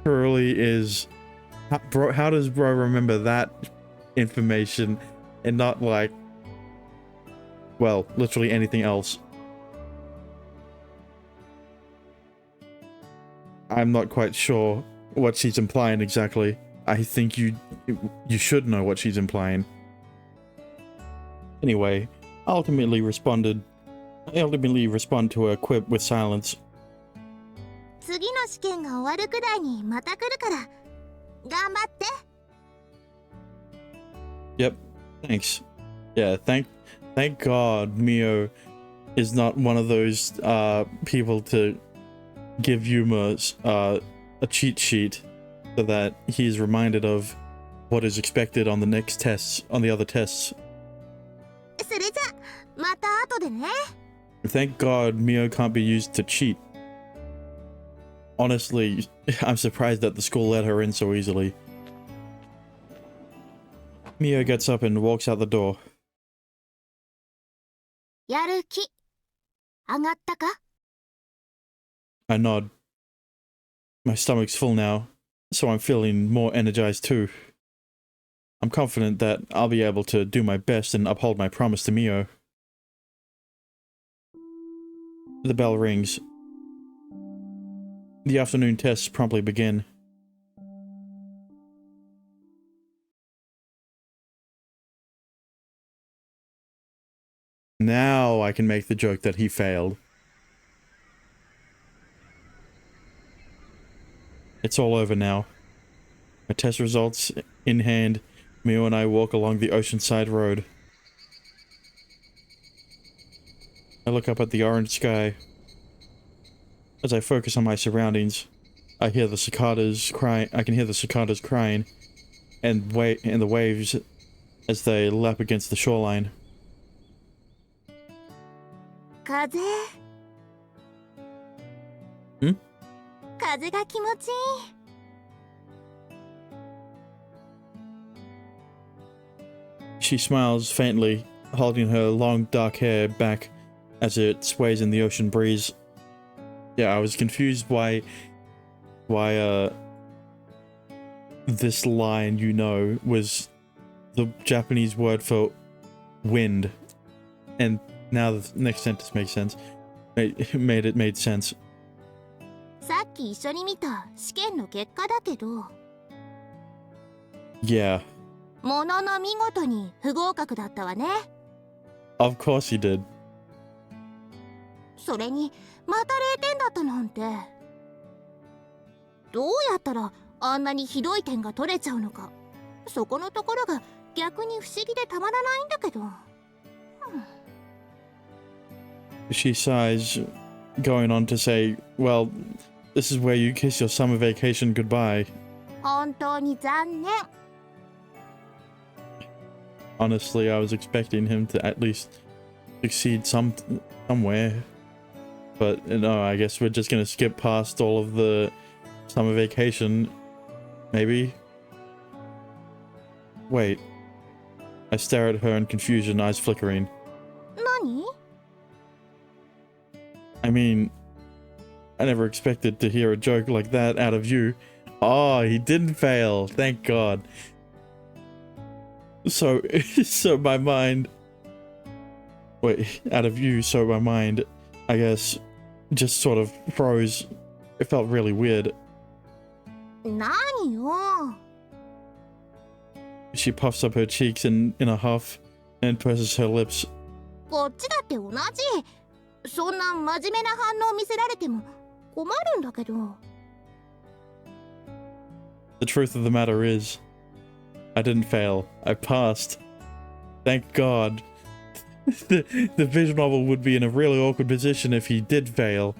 Truly is, how does bro remember that information and not like, well, literally anything else? I'm not quite sure what she's implying exactly. I think you should know what she's implying. Anyway, I ultimately respond to her quip with silence. 次の試験が終わるくらいにまた来るから頑張って。 Yep, thanks. Yeah, thank God Mio is not one of those people to give Yuma a cheat sheet so that he's reminded of what is expected on the other tests. それじゃまた後でね。 Thank God Mio can't be used to cheat. Honestly, I'm surprised that the school let her in so easily. Mio gets up and walks out the door. やる気上がったか？ I nod. My stomach's full now, so I'm feeling more energized too. I'm confident that I'll be able to do my best and uphold my promise to Mio. The bell rings. The afternoon tests promptly begin. Now I can make the joke that he failed. It's all over now. My test results in hand, Mio and I walk along the oceanside road. I look up at the orange sky. As I focus on my surroundings, I hear the cicadas crying. I can hear the cicadas crying, and the waves as they lap against the shoreline. 風。ん？風が気持ちいい。She smiles faintly, holding her long dark hair back as it sways in the ocean breeze. Yeah, I was confused why this line, you know, was the Japanese word for wind. And now the next sentence makes sense. It made sense. さっき一緒に見た試験の結果だけど。Yeah. ものの見事に不合格だったわね。Of course he did. それにまた0点だったなんて。どうやったらあんなにひどい点が取れちゃうのか、そこのところが逆に不思議でたまらないんだけど。She sighs, going on to say, well, this is where you kiss your summer vacation goodbye. 本当に残念。Honestly, I was expecting him to at least succeed somewhere. But no, I guess we're just gonna skip past all of the summer vacation. Maybe? Wait. I stare at her in confusion, eyes flickering. 何？ I mean, I never expected to hear a joke like that out of you. Oh, he didn't fail. Thank God. So my mind... Wait, out of you, so my mind, I guess, just sort of froze. It felt really weird. 何よ。 She puffs up her cheeks in a huff and purses her lips. こっちだって同じ。そんな真面目な反応見せられても困るんだけど。 The truth of the matter is, I didn't fail. I passed. Thank God. The visual novel would be in a really awkward position if he did fail.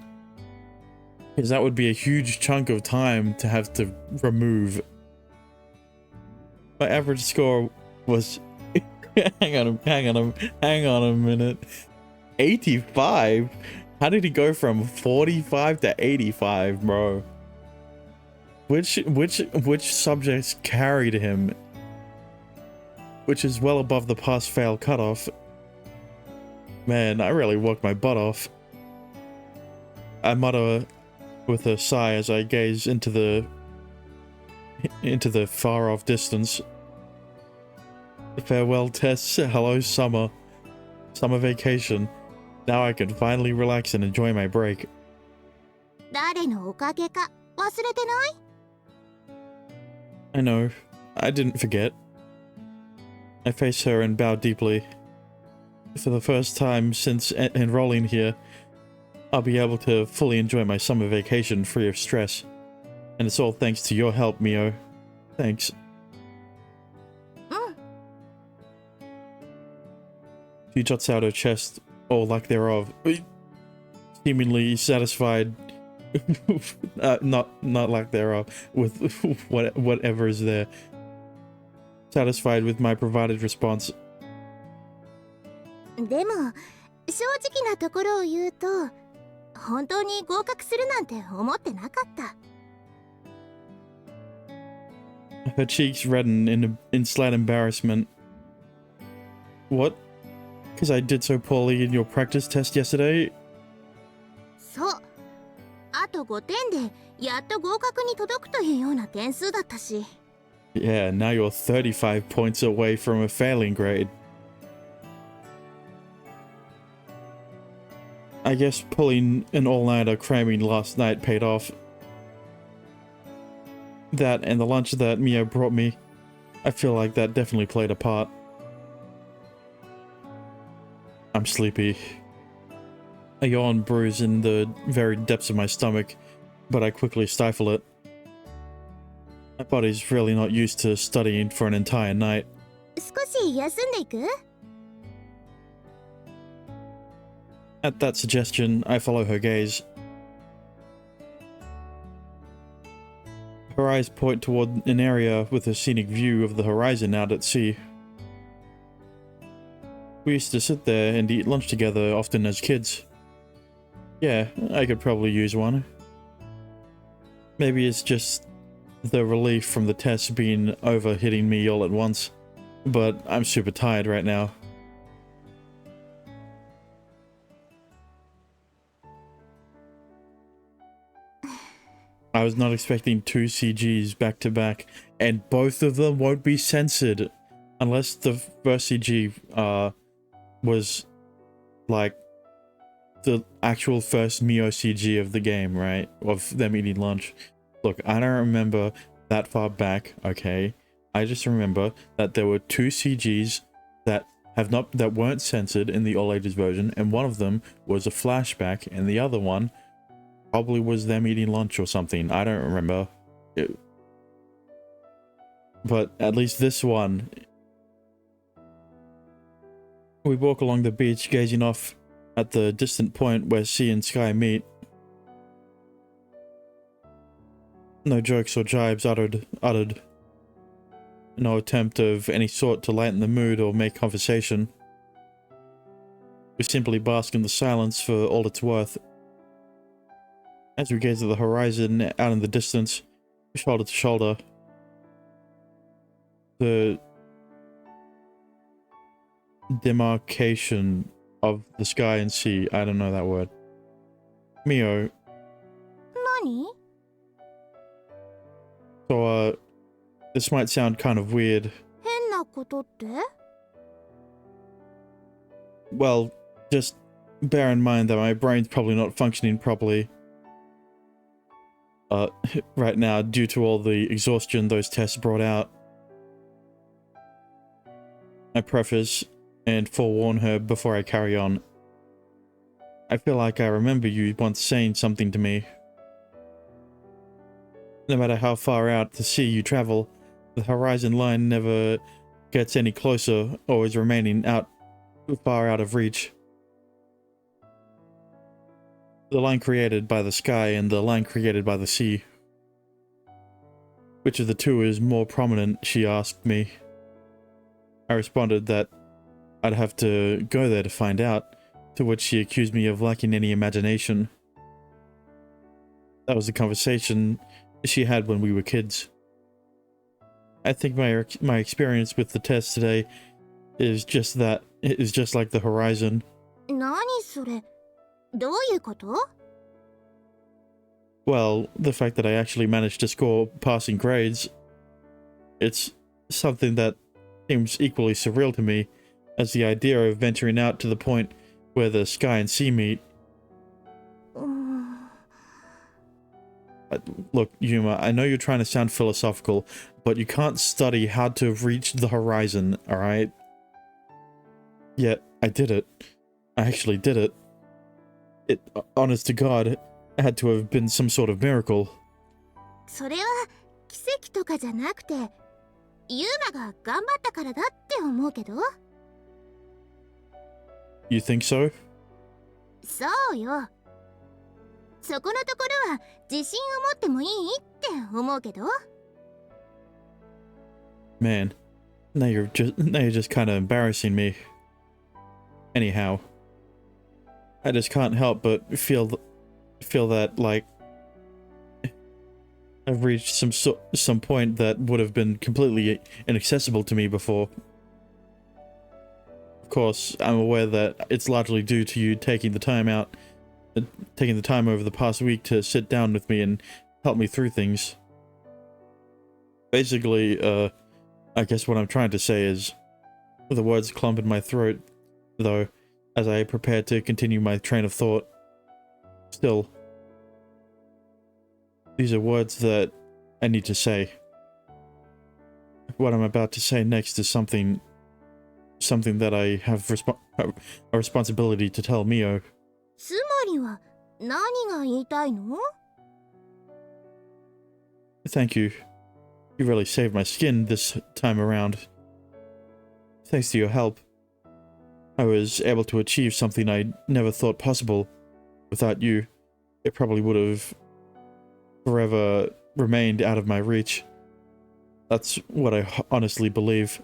Because that would be a huge chunk of time to have to remove. My average score was... hang on a minute. 85? How did he go from 45 to 85, bro? Which subjects carried him? Which is well above the pass-fail cutoff. Man, I really worked my butt off. I mutter with a sigh as I gaze into the far-off distance. Farewell tests, hello summer. Summer vacation. Now I can finally relax and enjoy my break. 誰のおかげか忘れてない？ I know. I didn't forget. I face her and bow deeply. For the first time since enrolling here, I'll be able to fully enjoy my summer vacation free of stress. And it's all thanks to your help, Mio. Thanks. She juts out her chest, or lack thereof, seemingly satisfied, not lack thereof, with whatever is there. Satisfied with my provided response. でも正直なところを言うと、本当に合格するなんて思ってなかった。 Her cheeks redden in slight embarrassment. What? Because I did so poorly in your practice test yesterday? そう。あと5点でやっと合格に届くというような点数だったし。 Yeah, now you're 35 points away from a failing grade. I guess pulling an all-nighter cramming last night paid off. That and the lunch that Mio brought me, I feel like that definitely played a part. I'm sleepy. A yawn brews in the very depths of my stomach, but I quickly stifle it. My body's really not used to studying for an entire night. 少し休んでいく？ At that suggestion, I follow her gaze. Her eyes point toward an area with a scenic view of the horizon out at sea. We used to sit there and eat lunch together often as kids. Yeah, I could probably use one. Maybe it's just the relief from the test being over hitting me all at once, but I'm super tired right now. I was not expecting 2 CGs back to back, and both of them won't be censored unless the first CG was like the actual first Mio CG of the game, right? Of them eating lunch. Look, I don't remember that far back, okay? I just remember that there were 2 CGs that weren't censored in the all ages version, and one of them was a flashback, and the other one probably was them eating lunch or something. I don't remember. But at least this one. We walk along the beach, gazing off at the distant point where sea and sky meet. No jokes or jibes uttered. No attempt of any sort to lighten the mood or make conversation. We simply bask in the silence for all it's worth. As we gaze at the horizon out in the distance, shoulder to shoulder, the demarcation of the sky and sea, I don't know that word. Mio. 何？ So, this might sound kind of weird. 変なことって？ Well, just bear in mind that my brain's probably not functioning properly right now due to all the exhaustion those tests brought out. I preface and forewarn her before I carry on. I feel like I remember you once saying something to me. No matter how far out to sea you travel, the horizon line never gets any closer, always remaining far out of reach. The line created by the sky and the line created by the sea. Which of the two is more prominent, she asked me. I responded that I'd have to go there to find out, to which she accused me of lacking any imagination. That was the conversation she had when we were kids. I think my experience with the test today is just that. It is just like the horizon. 何それ？どういうこと？ Well, the fact that I actually managed to score passing grades, it's something that seems equally surreal to me as the idea of venturing out to the point where the sky and sea meet. Look, Yuma, I know you're trying to sound philosophical, but you can't study how to reach the horizon, alright? Yet, I did it. I actually did it. It, honest to God, had to have been some sort of miracle. それは奇跡とかじゃなくて、ユーマが頑張ったからだって思うけど。You think so? そうよ。そこのところは自信を持ってもいいって思うけど。Man, now you're just kind of embarrassing me. Anyhow, I just can't help but feel that like I've reached some point that would have been completely inaccessible to me before. Of course, I'm aware that it's largely due to you taking the time over the past week to sit down with me and help me through things. Basically, I guess what I'm trying to say is, the words clump in my throat, though, as I prepare to continue my train of thought. Still, these are words that I need to say. What I'm about to say next is something something that I have a responsibility to tell Mio. つまりは何が言いたいの？ Thank you. You really saved my skin this time around. Thanks to your help, I was able to achieve something I never thought possible. Without you, it probably would have forever remained out of my reach. That's what I honestly believe.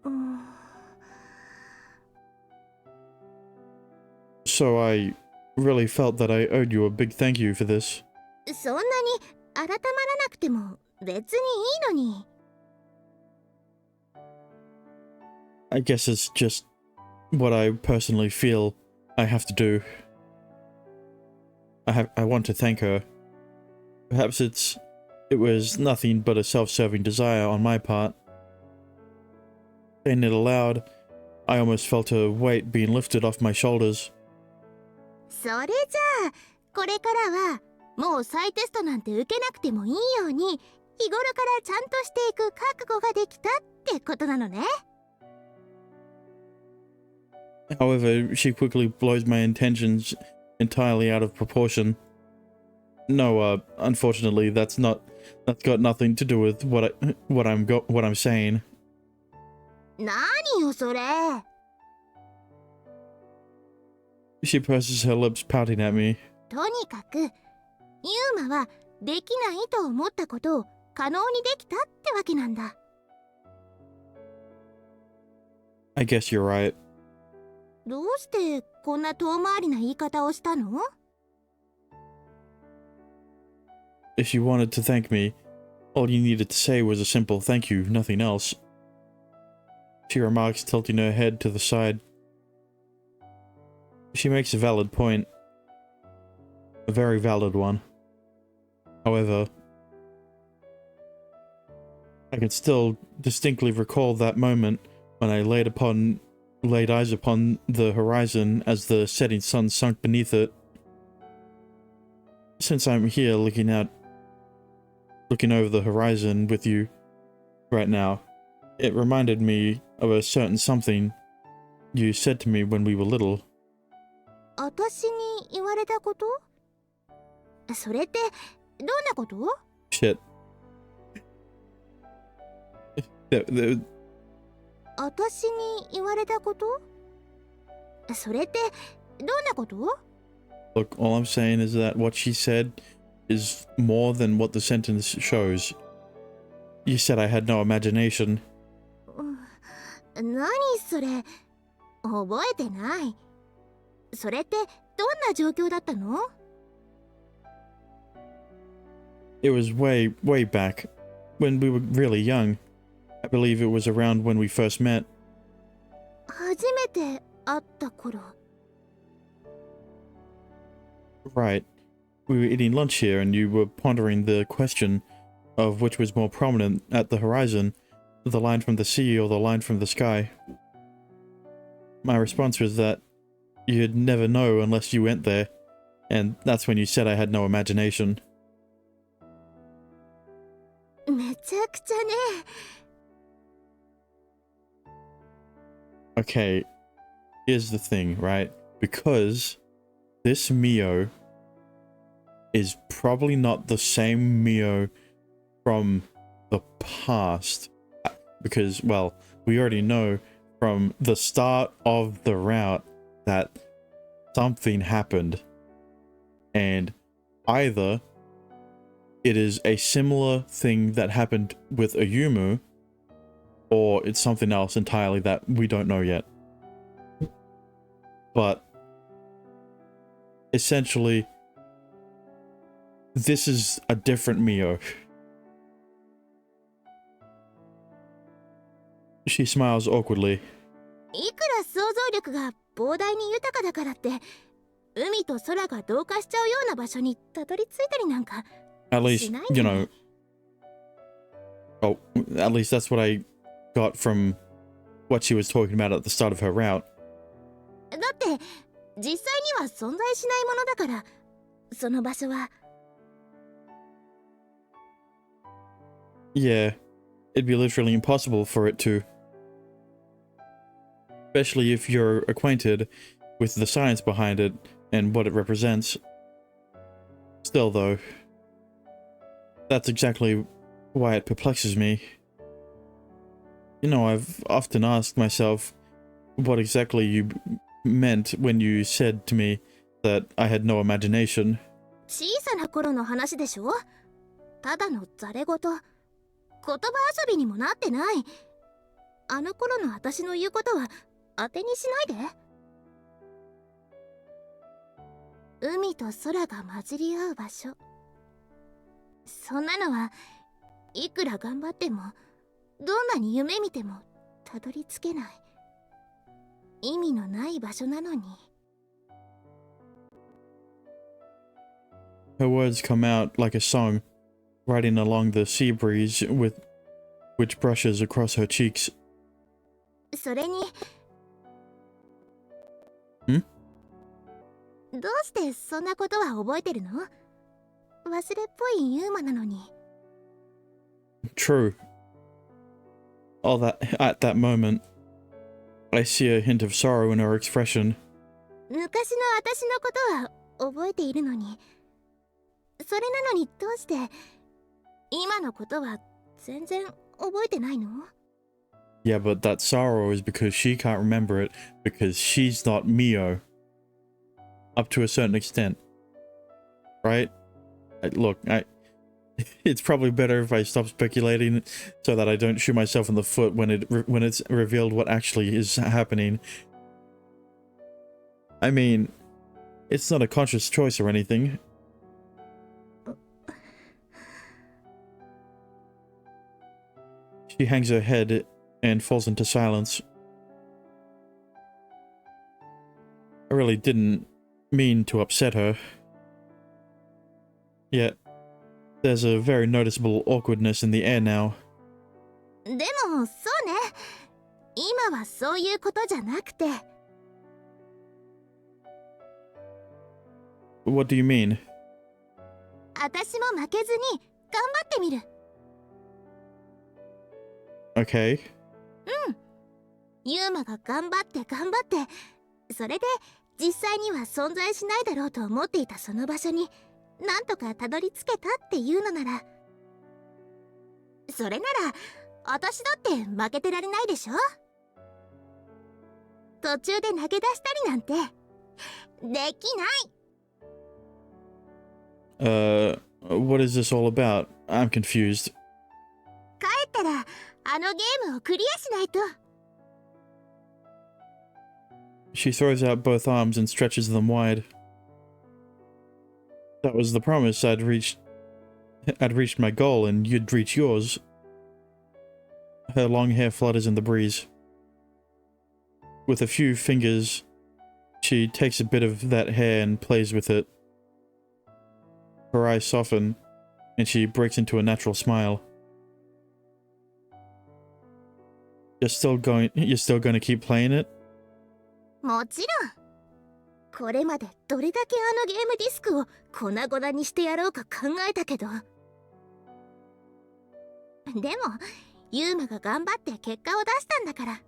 うん、 So I really felt that I owed you a big thank you for this. そんなに改まらなくても別にいいのに。 I guess it's just what I personally feel I have to do. I want to thank her. Perhaps it was nothing but a self-serving desire on my part. Saying it aloud, I almost felt a weight being lifted off my shoulders. それじゃあこれからはもう再テストなんて受けなくてもいいように日頃からちゃんとしていく覚悟ができたってことなのね。 However, she quickly blows my intentions entirely out of proportion. No, unfortunately, that's got nothing to do with what I'm saying. 何よそれ。 She purses her lips, pouting at me. とにかくユーマはできないと思ったことを可能にできたってわけなんだ。 I guess you're right. どうしてこんな遠回りな言い方をしたの？ If you wanted to thank me, all you needed to say was a simple thank you, nothing else. She remarks, tilting her head to the side. She makes a valid point. A very valid one. However, I can still distinctly recall that moment when I laid eyes upon the horizon as the setting sun sunk beneath it. Since I'm here looking over the horizon with you right now, it reminded me of a certain something you said to me when we were little. 私に言われたこと？それってどんなこと？ Shit. 私に言われたこと？それってどんなこと？ Look, all I'm saying is that what she said is more than what the sentence shows. You said I had no imagination. 何それ？覚えてない。それってどんな状況だったの？ It was way, way back, when we were really young. I believe it was around when we first met. 初めて会った頃。 Right. We were eating lunch here and you were pondering the question of which was more prominent at the horizon, the line from the sea or the line from the sky. My response was that you'd never know unless you went there, and that's when you said I had no imagination. めちゃくちゃね。 Okay, here's the thing, right? Because this Mio is probably not the same Mio from the past. Because, well, we already know from the start of the route that something happened. And either it is a similar thing that happened with Ayumu, or it's something else entirely that we don't know yet. But essentially, this is a different Mio. She smiles awkwardly. いくら想像力が膨大に豊かだからって海と空が同化しちゃうような場所にたどり着いたりなんか At least, you know. Oh, at least that's what I got from what she was talking about at the start of her route. だって実際には存在しないものだからその場所は Yeah, it'd be literally impossible for it to. especially if you're acquainted with the science behind it and what it represents. Still, though, that's exactly why it perplexes me. You know, I've often asked myself what exactly you meant when you said to me that I had no imagination. 小さな頃の話でしょ。ただのざれ言。言葉遊びにもなってない。あの頃の私の言うことは当てにしないで。海と空が混じり合う場所。そんなのはいくら頑張っても、どんなに夢見てもたどり着けない。意味のない場所なのに。Her words come out like a song, riding along the sea breeze which brushes across her cheeks. それにどうしてそんなことは覚えてるの？忘れっぽいユーマなのに。True. At that moment, I see a hint of sorrow in her expression. 昔の私のことは覚えているのに。それなのにどうして今のことは全然覚えてないの？ Yeah, but that sorrow is because she can't remember it because she's not Mio. Up to a certain extent. Right? Look, it's probably better if I stop speculating so that I don't shoot myself in the foot when it's revealed what actually is happening. I mean, it's not a conscious choice or anything. She hangs her head and falls into silence. I really didn't mean to upset her. Yet, there's a very noticeable awkwardness in the air now. でもそうね。今はそういうことじゃなくて。What do you mean? 私も負けずに頑張ってみる。Okay. ユーマが頑張ってそれで実際には存在しないだろうと思っていたその場所になんとかたどり着けたっていうのなら、それなら私だって負けてられないでしょ。途中で投げ出したりなんてできない。What is this all about? I'm confused. 帰ったらあのゲームをクリアしないと。She throws out both arms and stretches them wide. That was the promise. I'd reached my goal and you'd reach yours. Her long hair flutters in the breeze. With a few fingers, she takes a bit of that hair and plays with it. Her eyes soften, and she breaks into a natural smile. You're still going to keep playing it? もちろん。これまでどれだけあのゲームディスクを粉々にしてやろうか考えたけど。でもユーマが頑張って結果を出したんだから、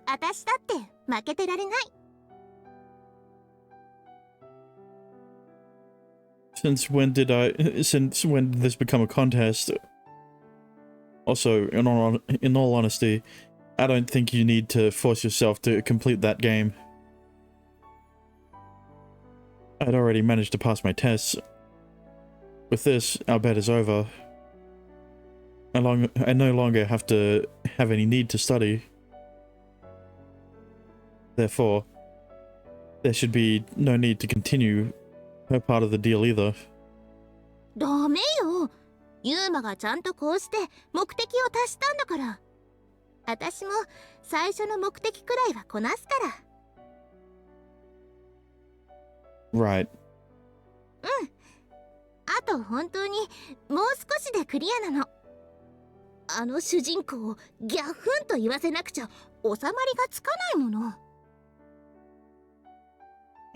私だって負けてられない。Since when did this become a contest? Also, in all honesty, I don't think you need to force yourself to complete that game. I'd already managed to pass my tests. With this, our bet is over. I no longer have any need to study. Therefore, there should be no need to continue her part of the deal either. ダメよ。ユーマがちゃんとこうして目的を達したんだから。私も最初の目的くらいはこなすから。Right. あと本当にもう少しでクリアなの。あの主人公をギャフンと言わせなくちゃ収まりがつかないもの。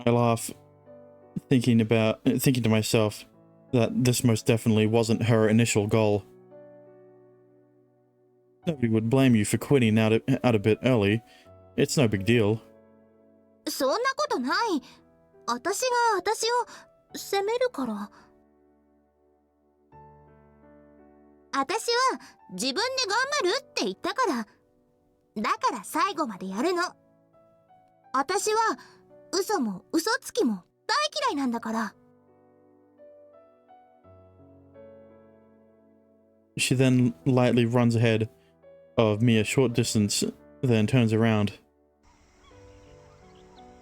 I laugh, thinking to myself that this most definitely wasn't her initial goal. Nobody would blame you for quitting out a bit early, It's no big deal. そんなことない。私が私を責めるから。私は自分で頑張るって言ったから。だから最後までやるの。私は嘘も嘘つきも大嫌いなんだから。She then lightly runs ahead of me a short distance, then turns around.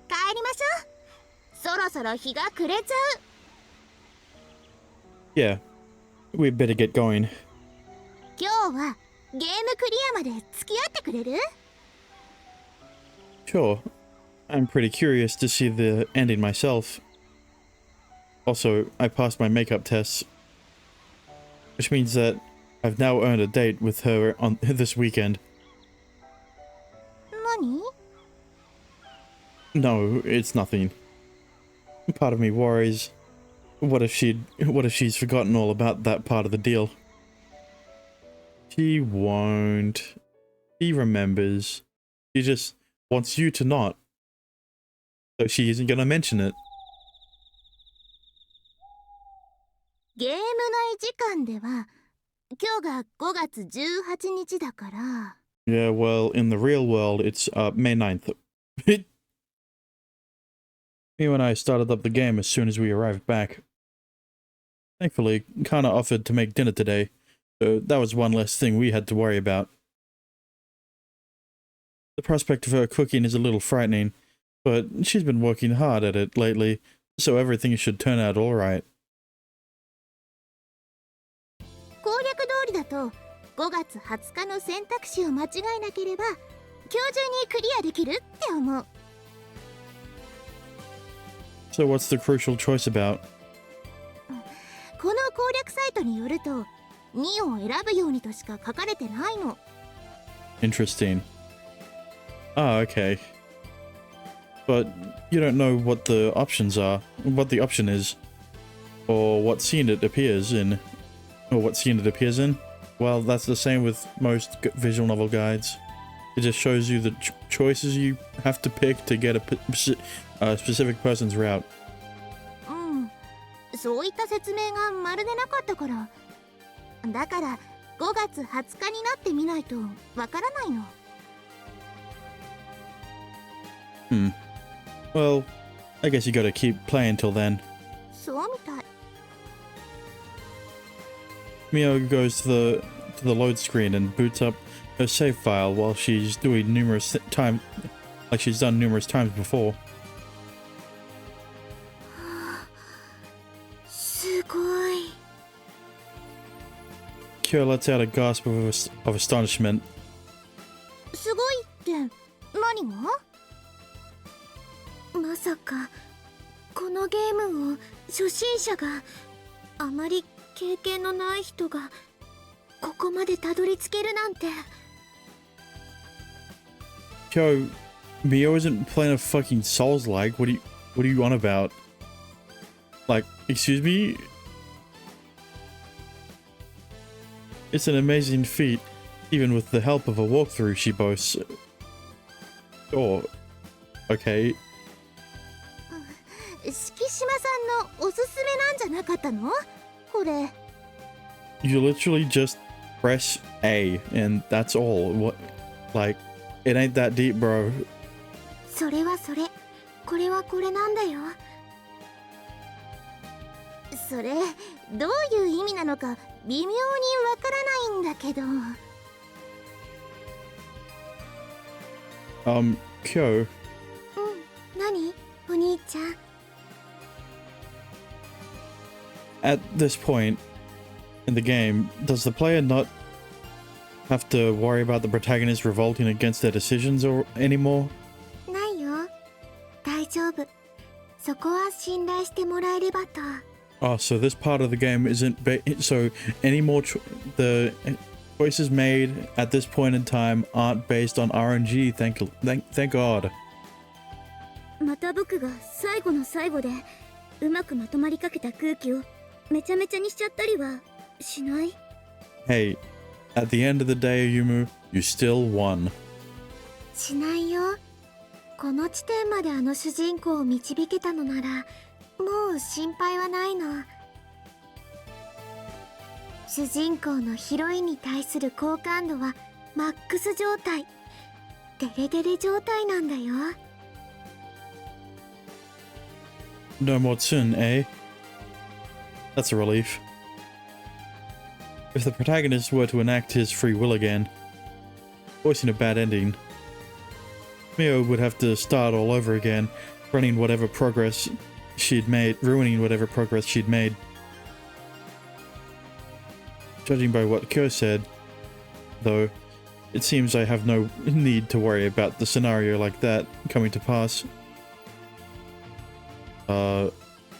帰りましょう。そろそろ日が暮れちゃう。Yeah, we'd better get going. 今日はゲームクリアまで付き合ってくれる？ Sure. I'm pretty curious to see the ending myself. Also, I passed my makeup tests, which means that I've now earned a date with her on this weekend. 何？ No, it's nothing. Part of me worries. What if she's forgotten all about that part of the deal? She won't. She remembers. She just wants you to not. So she isn't gonna mention it. ゲーム内時間では今日が5月18日だから。Yeah, well, in the real world, it's May 9th. Me and I started up the game as soon as we arrived back. Thankfully, Kana offered to make dinner today, so that was one less thing we had to worry about. The prospect of her cooking is a little frightening, but she's been working hard at it lately, so everything should turn out alright. 攻略通りだと5月20日の選択肢を間違えなければ今日中にクリアできるって思う。So what's the crucial choice about? この攻略サイトによると2を選ぶようにとしか書かれてないの。Interesting. Ah, okay. But you don't know what the options are, what the option is, or what scene it appears in. Or what scene it appears in? Well, that's the same with most visual novel guides. It just shows you the choices you have to pick to get a specific person's route. うん、そういった説明がまるでなかったから。だから5月20日になってみないとわからないの。Well, I guess you gotta keep playing till then. そうみたい。Mio goes to the load screen and boots up her save file while she's doing numerous times, like she's done numerous times before. すごい。Kyo lets out a gasp of astonishment. すごいって何が？まさかこのゲームを初心者があまり経験のない人がここまでたどり着けるなんて。Kyo, Mio isn't playing a fucking Souls-like. What are you on about? Like, excuse me? It's an amazing feat, even with the help of a walkthrough, she boasts. Sure. Okay. 敷島さんのおすすめなんじゃなかったの？これ。You literally just press A and that's all. What? Like, it ain't that deep, bro. それはそれ。これはこれなんだよ。それ、どういう意味なのか微妙にわからないんだけど。Kyo. うん、何？お兄ちゃん。At this point in the game, does the player not have to worry about the protagonist revolting against their decisions or anymore? ないよ。大丈夫。そこは信頼してもらえればと。Oh, so this part of the game isn't so any more the choices made at this point in time aren't based on RNG. Thank God. また僕が最後の最後でうまくまとまりかけた空気をめちゃめちゃにしちゃったりはしない？ Hey, at the end of the day, Yumu, you still won. しないよ。この地点まであの主人公を導けたのならもう心配はないの。主人公のヒロインに対する好感度はマックス状態、デレデレ状態なんだよ。 No more Tsun, eh? That's a relief. If the protagonist were to enact his free will again, voicing a bad ending, Mio would have to start all over again, ruining whatever progress she'd made. Judging by what Kyo said, though, it seems I have no need to worry about the scenario like that coming to pass.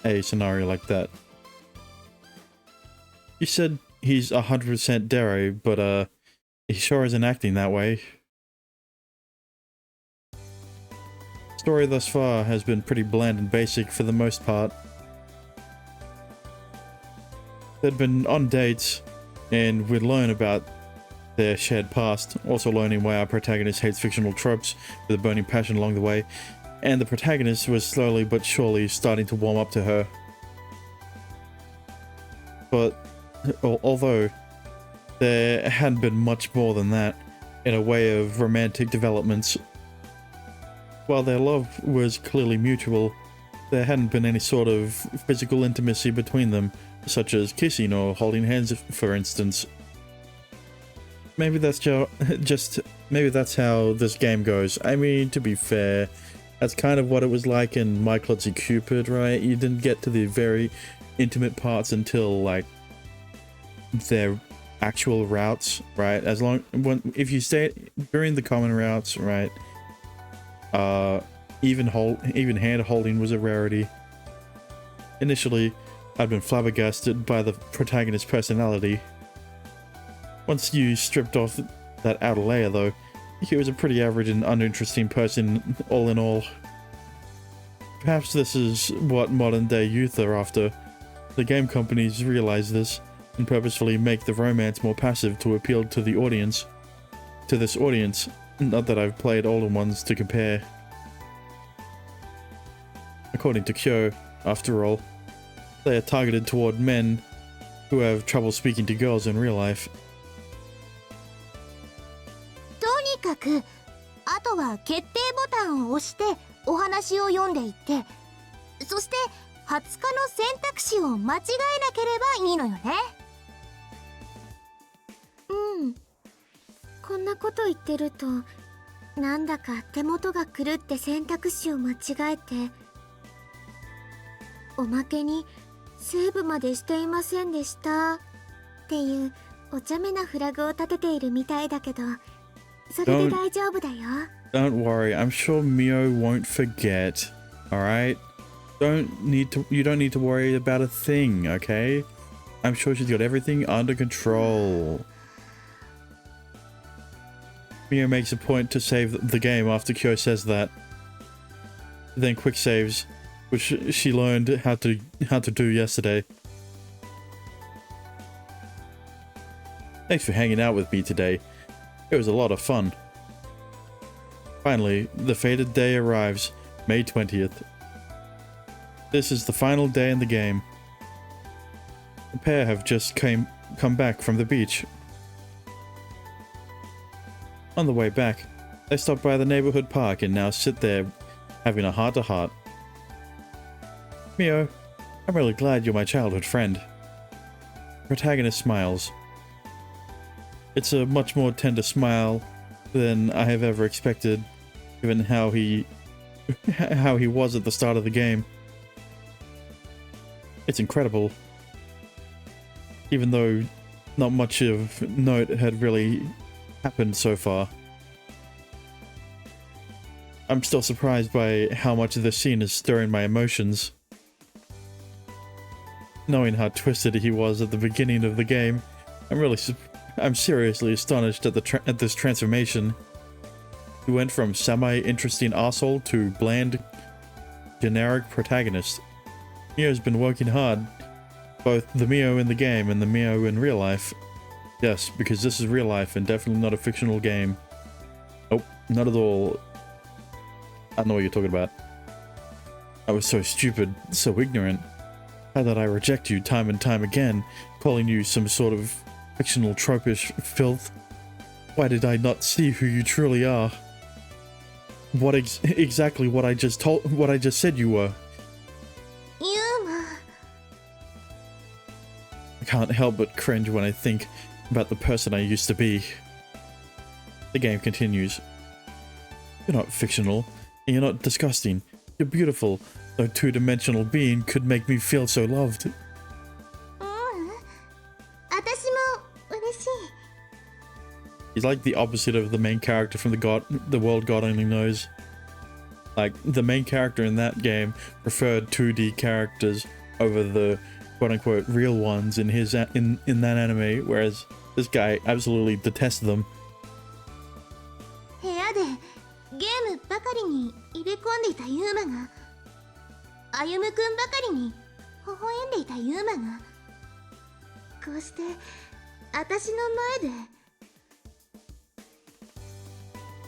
A scenario like that. You said he's 100% Dere, but he sure isn't acting that way. Story thus far has been pretty bland and basic for the most part. They'd been on dates, and we'd learn about their shared past, also learning why our protagonist hates fictional tropes with a burning passion along the way, and the protagonist was slowly but surely starting to warm up to her. But although there hadn't been much more than that in a way of romantic developments, while their love was clearly mutual, there hadn't been any sort of physical intimacy between them, such as kissing or holding hands, for instance. Maybe that's maybe that's how this game goes. I mean, to be fair, that's kind of what it was like in My Klutzy Cupid, right? You didn't get to the very intimate parts until like their actual routes, right? If you stay during the common routes, right? Even hand holding was a rarity. Initially, I'd been flabbergasted by the protagonist's personality. Once you stripped off that outer layer, though, he was a pretty average and uninteresting person, all in all. Perhaps this is what modern-day youth are after. The game companies realize this and purposefully make the romance more passive to appeal to the audience. To this audience, not that I've played older ones to compare. According to Kyo, after all, they are targeted toward men who have trouble speaking to girls in real life. とにかくあとは決定ボタンを押してお話を読んでいって、そして20日の選択肢を間違えなければいいのよね。うん、こんなこと言ってるとなんだか手元が狂って選択肢を間違えて、おまけにセーブまでしていませんでしたっていうお茶目なフラグを立てているみたいだけど、それで大丈夫だよ。Don't worry, I'm sure Mio won't forget. Alright? You don't need to worry about a thing, okay? I'm sure she's got everything under control. Mio makes a point to save the game after Kyo says that. Then quick saves, which she learned how to do yesterday. Thanks for hanging out with me today. It was a lot of fun. Finally, the fated day arrives, May 20th. This is the final day in the game. The pair have just come back from the beach. On the way back, they stop by the neighborhood park and now sit there having a heart-to-heart. Mio, I'm really glad you're my childhood friend. The protagonist smiles. It's a much more tender smile than I have ever expected, given how he was at the start of the game. It's incredible. Even though not much of note had really happened so far. I'm still surprised by how much this scene is stirring my emotions. Knowing how twisted he was at the beginning of the game, I'm seriously astonished at this transformation. He went from semi-interesting arsehole to bland, generic protagonist. Mio's been working hard, both the Mio in the game and the Mio in real life. Yes, because this is real life and definitely not a fictional game. Nope, not at all. I know what you're talking about. I was so stupid, so ignorant. How did I reject you time and time again, calling you some sort of fictional tropish filth? Why did I not see who you truly are? What exactly what I just said you were? ユーマ I can't help but cringe when I think about the person I used to be. The game continues. You're not fictional, and you're not disgusting. You're beautiful. No two-dimensional being could make me feel so loved. 私も嬉しい He's like the opposite of the main character from the world God only knows. Like, the main character in that game preferred 2D characters over the quote-unquote real ones in that anime, whereas this guy absolutely detests them. 部屋でゲームばかりに入れ込んでいたユーマが歩夢くんばかりに微笑んでいたユーマがこうして私の前で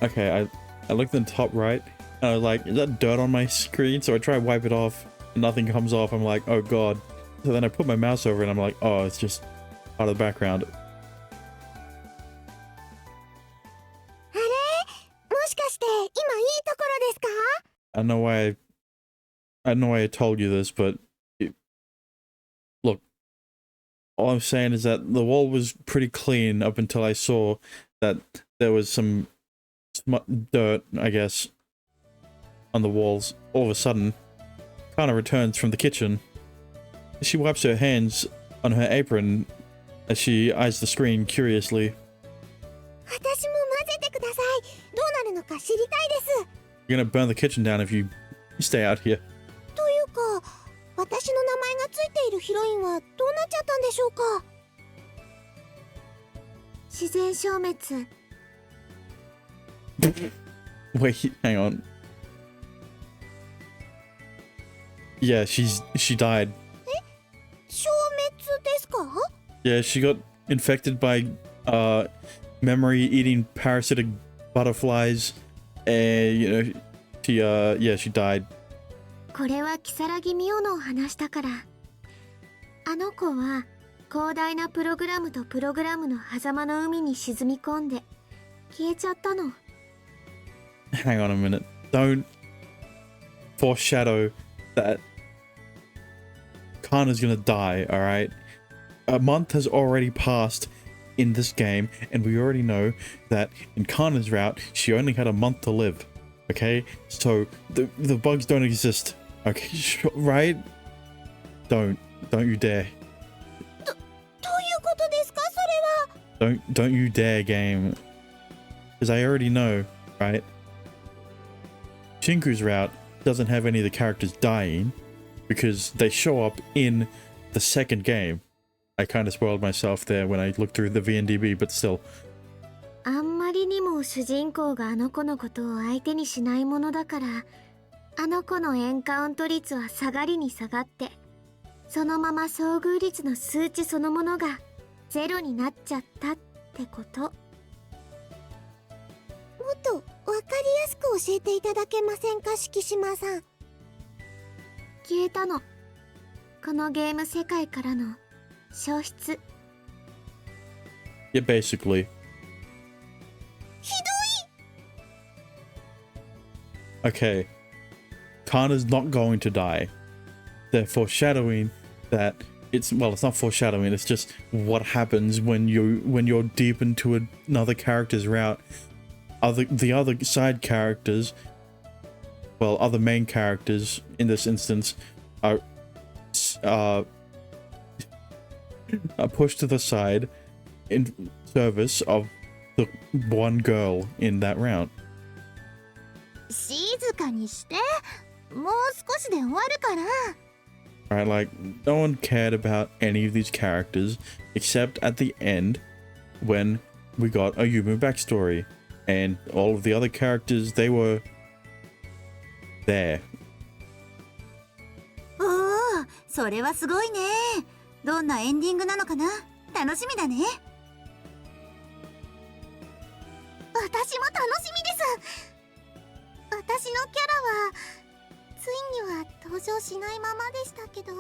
Okay, I looked in the top right, and I was like, is that dirt on my screen? So I try to wipe it off, and nothing comes off. I'm like, oh god. So then I put my mouse over it, and I'm like, oh, it's just out of the background. あれもしかして今いいところですか I don't know why I told you this, but look, all I'm saying is that the wall was pretty clean up until I saw that there was some dirt, I guess, on the walls. All of a sudden, Kana returns from the kitchen. She wipes her hands on her apron as she eyes the screen curiously. 私も混ぜてくださいどうなるのか知りたいです You're gonna burn the kitchen down if you stay out here. というか私の名前がついているヒロインはどうなっちゃったんでしょうか自然消滅 Wait, hang on. Yeah, she died. 消滅ですか Yeah, she got infected by memory-eating parasitic butterflies, and she died. これは如月美桜のお話だからあの子は広大なプログラムとプログラムの狭間の海に沈み込んで消えちゃったの Hang on a minute. Don't foreshadow that Kana's gonna die, alright? A month has already passed in this game, and we already know that in Kana's route, she only had a month to live. Okay? So, the bugs don't exist. Okay, right? Don't you dare. どういうことですかそれは Don't you dare, game. Because I already know, right? Shinku's route doesn't have any of the characters dying because they show up in the second game. I kind of spoiled myself there when I looked through the VNDB, but still. あんまりにも主人公があの子のことを相手にしないものだからあの子のエンカウント率は下がりに下がってそのまま遭遇率の数値そのものがゼロになっちゃったってこともっとわかりやすく教えていただけませんか敷島さん消えたのこのゲーム世界からの消失 Yeah, basically. ひ Okay. Kana's not going to die. They're foreshadowing that it's not foreshadowing, it's just what happens when you're deep into another character's route. The other side characters, well, other main characters in this instance, are pushed to the side in service of the one girl in that round. 静かにしてもう少しで終わるから Right, like, no one cared about any of these characters except at the end when we got a Yumu backstory. And all of the other characters, they were there. おおそれはすごいねどんなエンディングなのかな楽しみだね私も楽しみです私私のキャラはついには登場しないままでしたけど。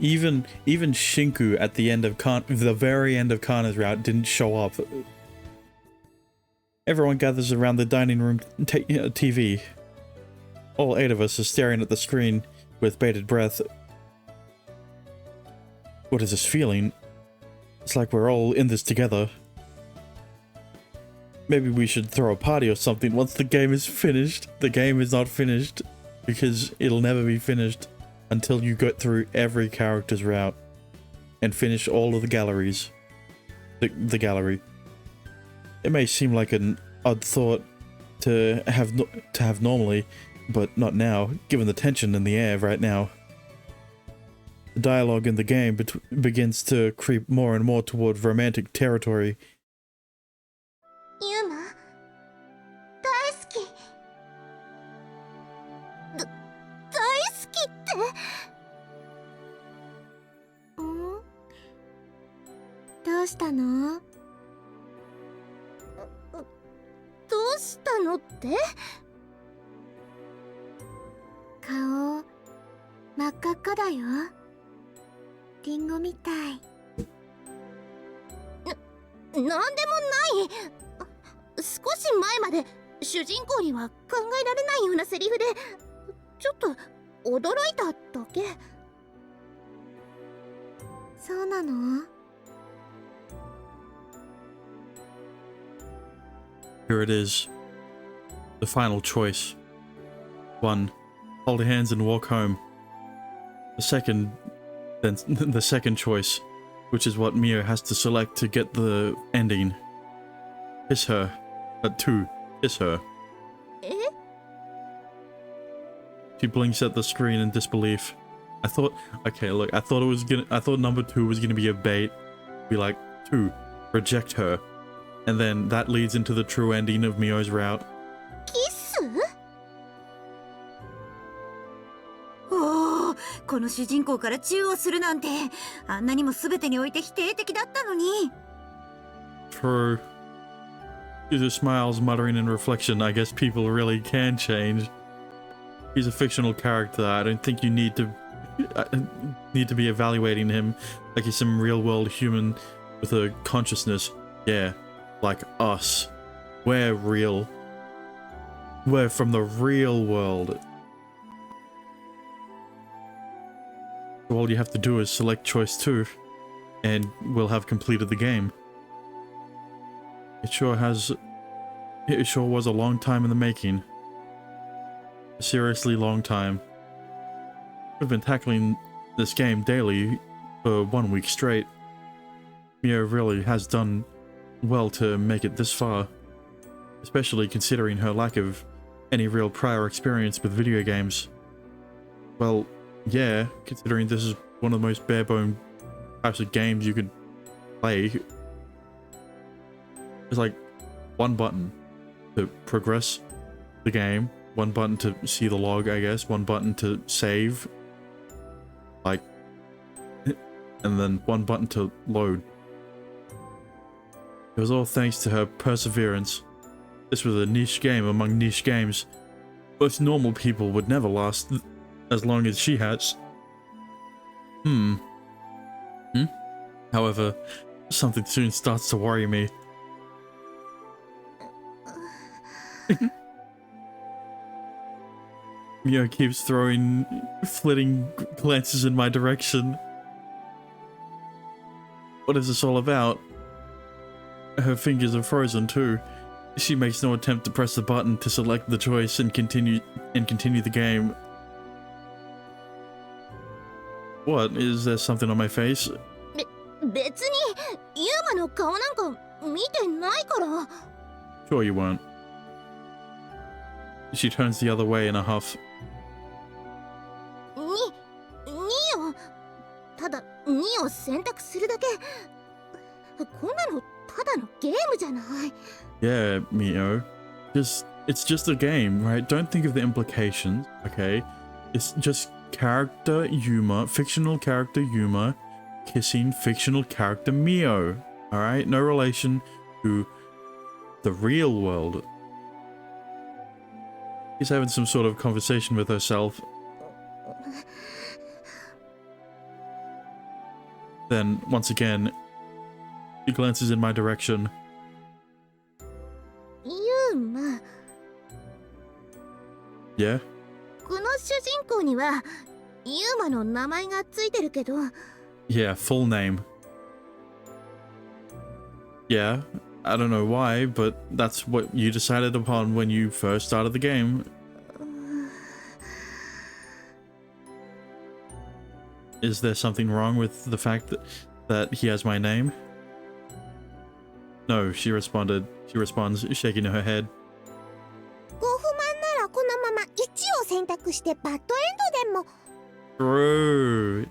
Even Shinku at the end of the very end of Kana's route didn't show up. Everyone gathers around the dining room TV. All 8 of us are staring at the screen with bated breath. What is this feeling? It's like we're all in this together. Maybe we should throw a party or something once the game is finished. The game is not finished because it'll never be finished until you go through every character's route and finish all of the galleries. The gallery. It may seem like an odd thought to have normally, but not now, given the tension in the air right now. The dialogue in the game begins to creep more and more toward romantic territory. ユーマ、大好き。大好きって。どうしたの？どうしたのって？顔真っ赤っかだよ。リンゴみたい。なんでもない。少し前まで主人公には考えられないようなセリフでちょっと驚いただけ。そうなの？ Here it is. The final choice. 1. Hold hands and walk home. The second choice, which is what Mio has to select to get the ending. Kiss her. 2. Kiss her. Eh? She blinks at the screen in disbelief. I thought number 2 was gonna be a bait. Be like, 2. Reject her. And then that leads into the true ending of Mio's route. キス？おお、この主人公からチューをするなんて、あんなにも全てにおいて否定的だったのに。 True. She just smiles, muttering in reflection, I guess people really can change. He's a fictional character. I don't think you need to be evaluating him like he's some real-world human with a consciousness. Yeah, like us. We're real. We're from the real world. So all you have to do is select choice 2, and we'll have completed the game. It sure was a long time in the making. A seriously long time. We've been tackling this game daily for 1 week straight. Mio really has done well to make it this far, especially considering her lack of any real prior experience with video games. Well, yeah, considering this is one of the most bare-bone types of games you could play. There's like one button to progress the game, one button to see the log, I guess, one button to save, like, and then one button to load. It was all thanks to her perseverance. This was a niche game among niche games. Most normal people would never last as long as she has. However, something soon starts to worry me. Mio keeps throwing flitting glances in my direction. What is this all about? Her fingers are frozen too. She makes no attempt to press the button to select the choice and continue the game. What? Is there something on my face? 別にユーマの顔なんか見てないから。 Sure you won't. She turns the other way in a huff. 2をただ2を選択するだけ。こんなのただのゲームじゃない。 Yeah, Mio. It's just a game, right? Don't think of the implications, okay? It's just character Yuma, fictional character Yuma, kissing fictional character Mio. Alright? No relation to the real world. She's having some sort of conversation with herself. Then, once again, she glances in my direction. ユーマ、 Yeah? この主人公にはユーマの名前がついてるけど、 Yeah, full name. Yeah, I don't know why, but that's what you decided upon when you first started the game. Is there something wrong with the fact that he has my name? No, she responded. She responds, shaking her head. ご不満ならこのまま1を選択してバッドエンドでも True.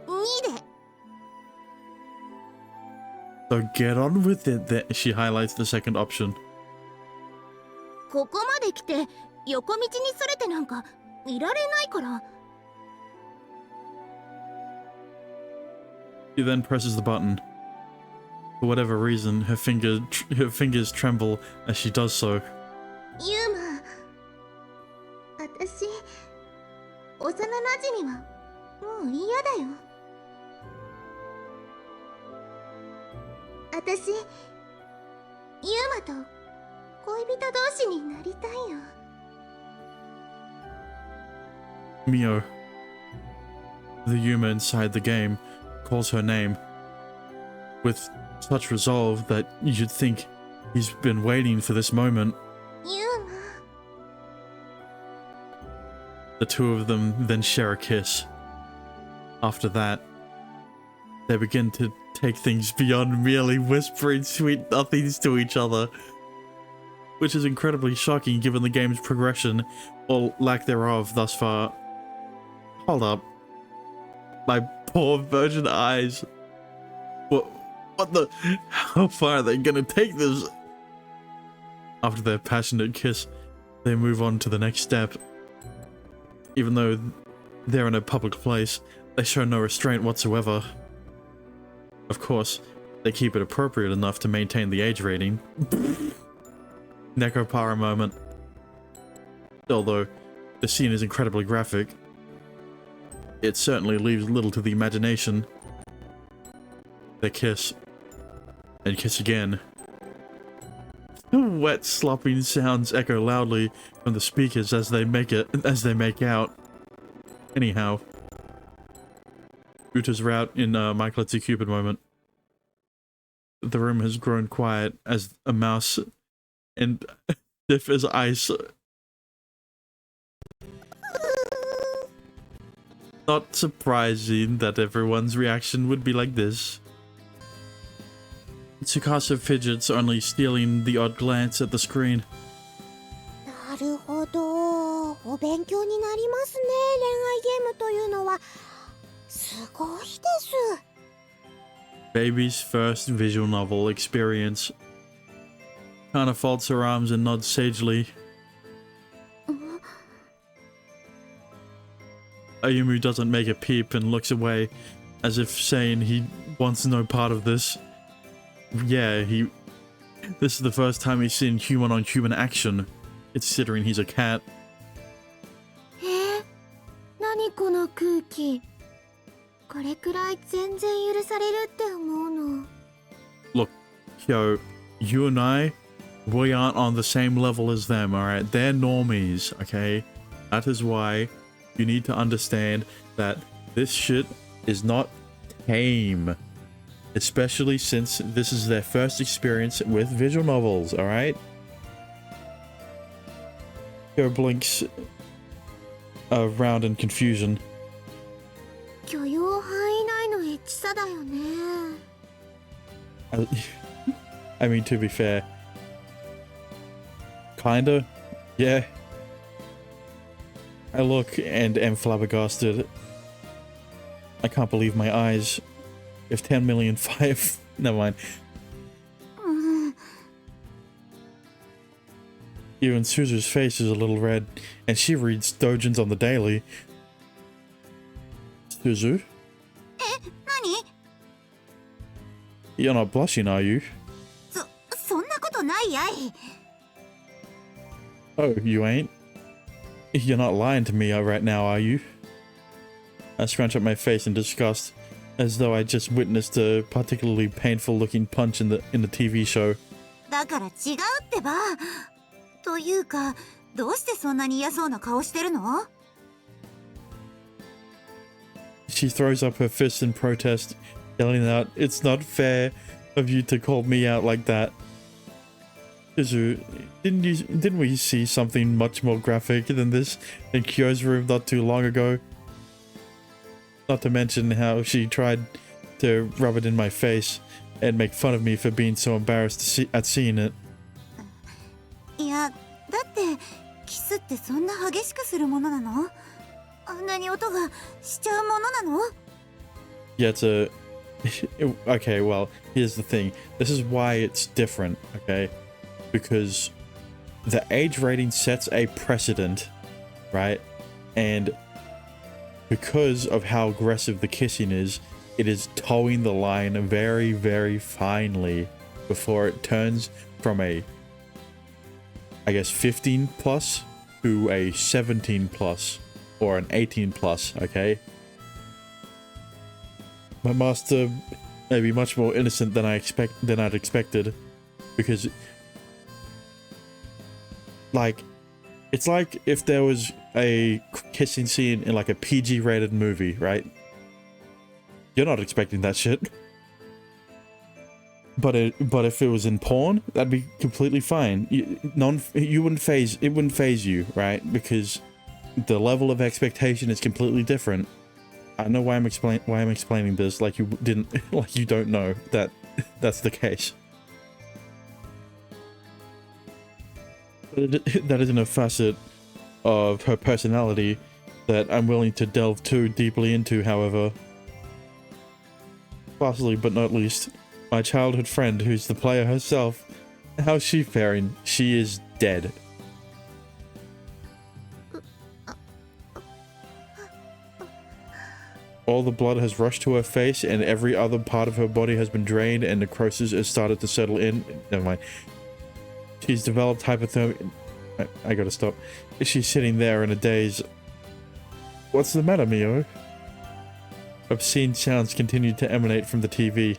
2で So get on with it then. She highlights the second option. ここまで来て横道にそれてなんかいられないから。 She then presses the button. For whatever reason, her fingers tremble as she does so. ユーマ、私幼なじみはもう嫌だよ。私ユーマと恋人同士になりたいよ。 Mio, the Yuma inside the game, calls her name with such resolve that you'd think he's been waiting for this moment. ユーマ、 The two of them then share a kiss. After that, they begin to take things beyond merely whispering sweet nothings to each other, which is incredibly shocking given the game's progression, or lack thereof thus far. Hold up. My poor virgin eyes. What the? How far are they gonna take this? After their passionate kiss, they move on to the next step. Even though they're in a public place, they show no restraint whatsoever. Of course, they keep it appropriate enough to maintain the age rating. Nekopara moment. Although the scene is incredibly graphic, it certainly leaves little to the imagination. They kiss. And kiss again. Wet slopping sounds echo loudly from the speakers as they make out. Anyhow, Uta's route in Mike Let's You Cupid moment. The room has grown quiet as a mouse and stiff as ice. Not surprising that everyone's reaction would be like this. Tsukasa fidgets, only stealing the odd glance at the screen. なるほど、お勉強になりますね。恋愛ゲームというのはすごいです。 Baby's first visual novel experience. Kana folds her arms and nods sagely. Ayumu doesn't make a peep and looks away, as if saying he wants no part of this. Yeah, this is the first time he's seen human-on-human action, considering he's a cat. 何この空気。これくらい全然許されるって思うの。 Look, Kyo, you and I, we aren't on the same level as them, alright? They're normies, okay? That is why you need to understand that this shit is not tame. Especially since this is their first experience with visual novels, alright? Kyo blinks around in confusion. 許容範囲内のエッチさだよね。I mean, to be fair. Kinda. Yeah. I look and am flabbergasted. I can't believe my eyes. If 10 million 5... Never mind. Even Suzu's face is a little red, and she reads Dojins on the daily. Suzu? 何？ You're not blushing, are you? そんなことないやい。Oh, you ain't? You're not lying to me right now, are you? I scrunch up my face in disgust, as though I just witnessed a particularly painful-looking punch in the TV show. だから違うってば。というか、どうしてそんなに嫌そうな顔してるの？ She throws up her fist in protest, yelling out, "It's not fair of you to call me out like that." Shizu, didn't we see something much more graphic than this in Kyo's room not too long ago? Not to mention how she tried to rub it in my face and make fun of me for being so embarrassed at seeing it. いや、だってキスってそんな激しくするものなの？あんなに音がしちゃうものなの？ Yeah, it's a... Okay, well, here's the thing. This is why it's different, okay? Because the age rating sets a precedent, right? And because of how aggressive the kissing is, it is towing the line very, very finely before it turns from a, I guess, 15 plus to a 17 plus or an 18 plus, okay? My master may be much more innocent than I'd expected, because like, it's like if there was a kissing scene in like a PG rated movie, right? You're not expecting that shit. But if it was in porn, that'd be completely fine. It wouldn't phase you, right? Because the level of expectation is completely different. I know why I'm explaining this like you don't know that that's the case. That isn't a facet of her personality that I'm willing to delve too deeply into, however. Lastly but not least, my childhood friend, who's the player herself. How's she faring? She is dead. All the blood has rushed to her face and every other part of her body has been drained and necrosis has started to settle in. Never mind. She's developed hypothermia. I gotta stop. She's sitting there in a daze. What's the matter, Mio? Obscene sounds continue to emanate from the TV.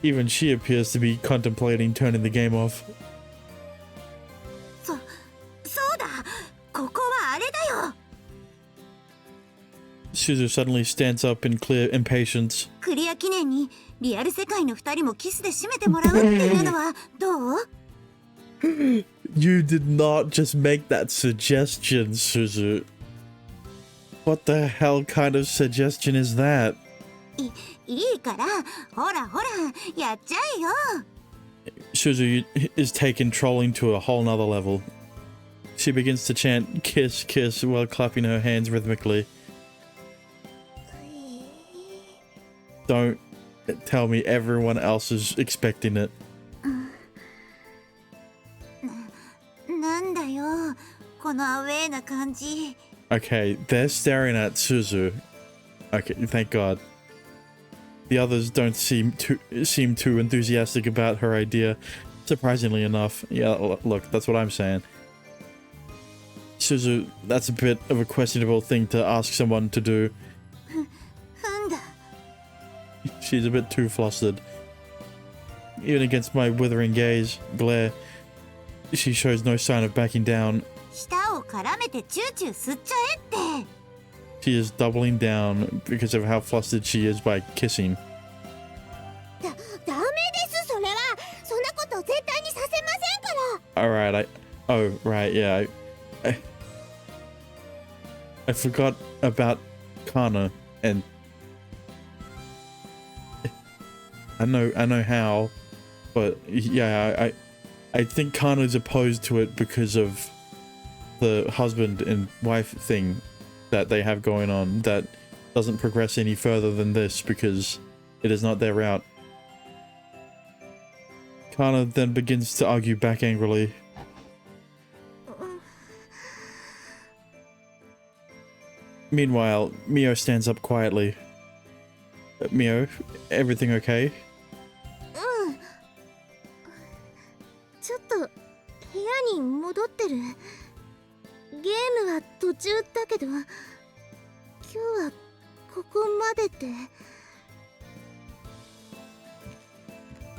Even she appears to be contemplating turning the game off. そうだ。ここはあれだよ。 Suzu suddenly stands up in clear impatience. クリア記念にリアル世界の2人もキスで締めてもらうっていうのはどう？ You did not just make that suggestion, Suzu. What the hell kind of suggestion is that? いいからほらほらやっちゃえよ。 Suzu is taken trolling to a whole nother level. She begins to chant "kiss, kiss" while clapping her hands rhythmically. Don't tell me everyone else is expecting it. なんだよこのアウェーな感じ。 Okay, they're staring at Suzu. Okay, thank God. The others don't seem too enthusiastic about her idea. Surprisingly enough. Yeah, look, that's what I'm saying. Suzu, that's a bit of a questionable thing to ask someone to do. なんだ。 She's a bit too flustered. Even against my withering glare, she shows no sign of backing down. 舌を絡めてチューチュー吸っちゃえって。 She is doubling down because of how flustered she is by kissing. ダメですそれは。そんなこと絶対にさせませんから。 Alright, oh, right, yeah. I forgot about Kana, and I know how, but yeah, I think Kana's opposed to it because of the husband and wife thing that they have going on that doesn't progress any further than this because it is not their route. Kana then begins to argue back angrily. Meanwhile, Mio stands up quietly. Mio, everything okay? うん。ちょっと部屋に戻ってる。ゲームは途中だけど、今日はここまでで。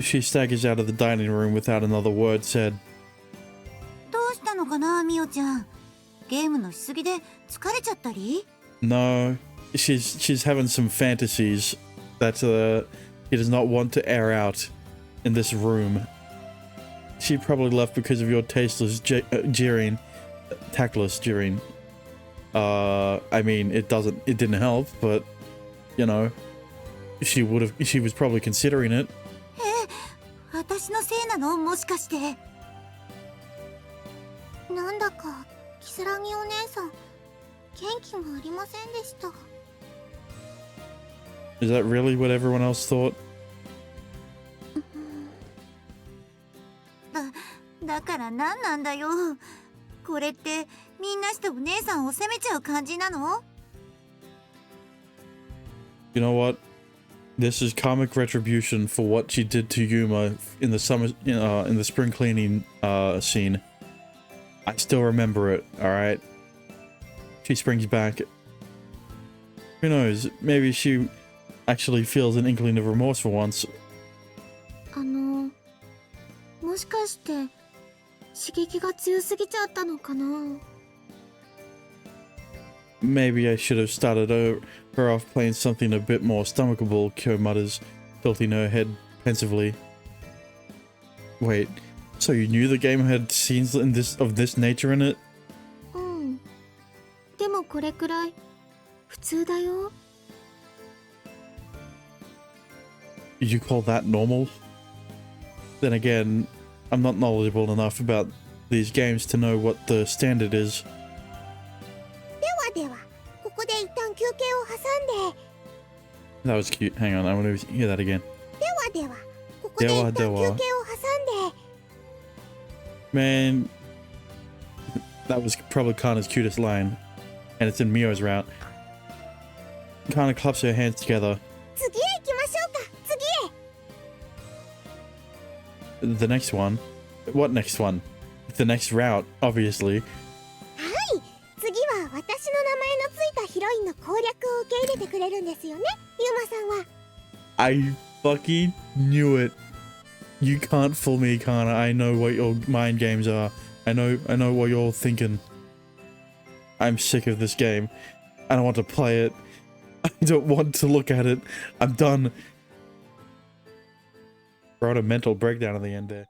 She staggers out of the dining room without another word said. どうしたのかな、ミオちゃん。ゲームのしすぎで疲れちゃったり？ No, she's having some fantasies that she does not want to air out in this room. She probably left because of your tasteless jeering, tactless jeering. I mean, it didn't help, but you know, she was probably considering it. 私のせいなの？もしかして。なんだかキスラギお姉さん、元気がありませんでした。Is that really what everyone else thought? だから何なんだよ。これってみんなしてお姉さんを責めちゃう感じなの？ You know what? This is karmic retribution for what she did to Yuma in the spring cleaning scene. I still remember it, alright? She springs back. Who knows? Maybe she actually feels an inkling of remorse for once. もしかして刺激が強すぎちゃったのかな？ Maybe I should have started her off playing something a bit more stomachable, Kyo mutters, tilting her head pensively. Wait, so you knew the game had scenes of this nature in it? うん。でもこれくらい普通だよ。You call that normal? Then again, I'm not knowledgeable enough about these games to know what the standard is. では、ここで一旦休憩を挟んで。 That was cute. Hang on, I want to hear that again. では、ここで一旦休憩を挟んで。 Man, that was probably Kana's cutest line, and it's in Mio's route. Kana claps her hands together. 次へ行きましょうか。次へ。 The next one? What next one? The next route, obviously. はい、次は私の名前のついたヒロインの攻略を受け入れてくれるんですよね、ユマさんは。 I fucking knew it. You can't fool me, Kana. I know what your mind games are. I know what you're thinking. I'm sick of this game. I don't want to play it. I don't want to look at it. I'm done. Brought a mental breakdown at the end there.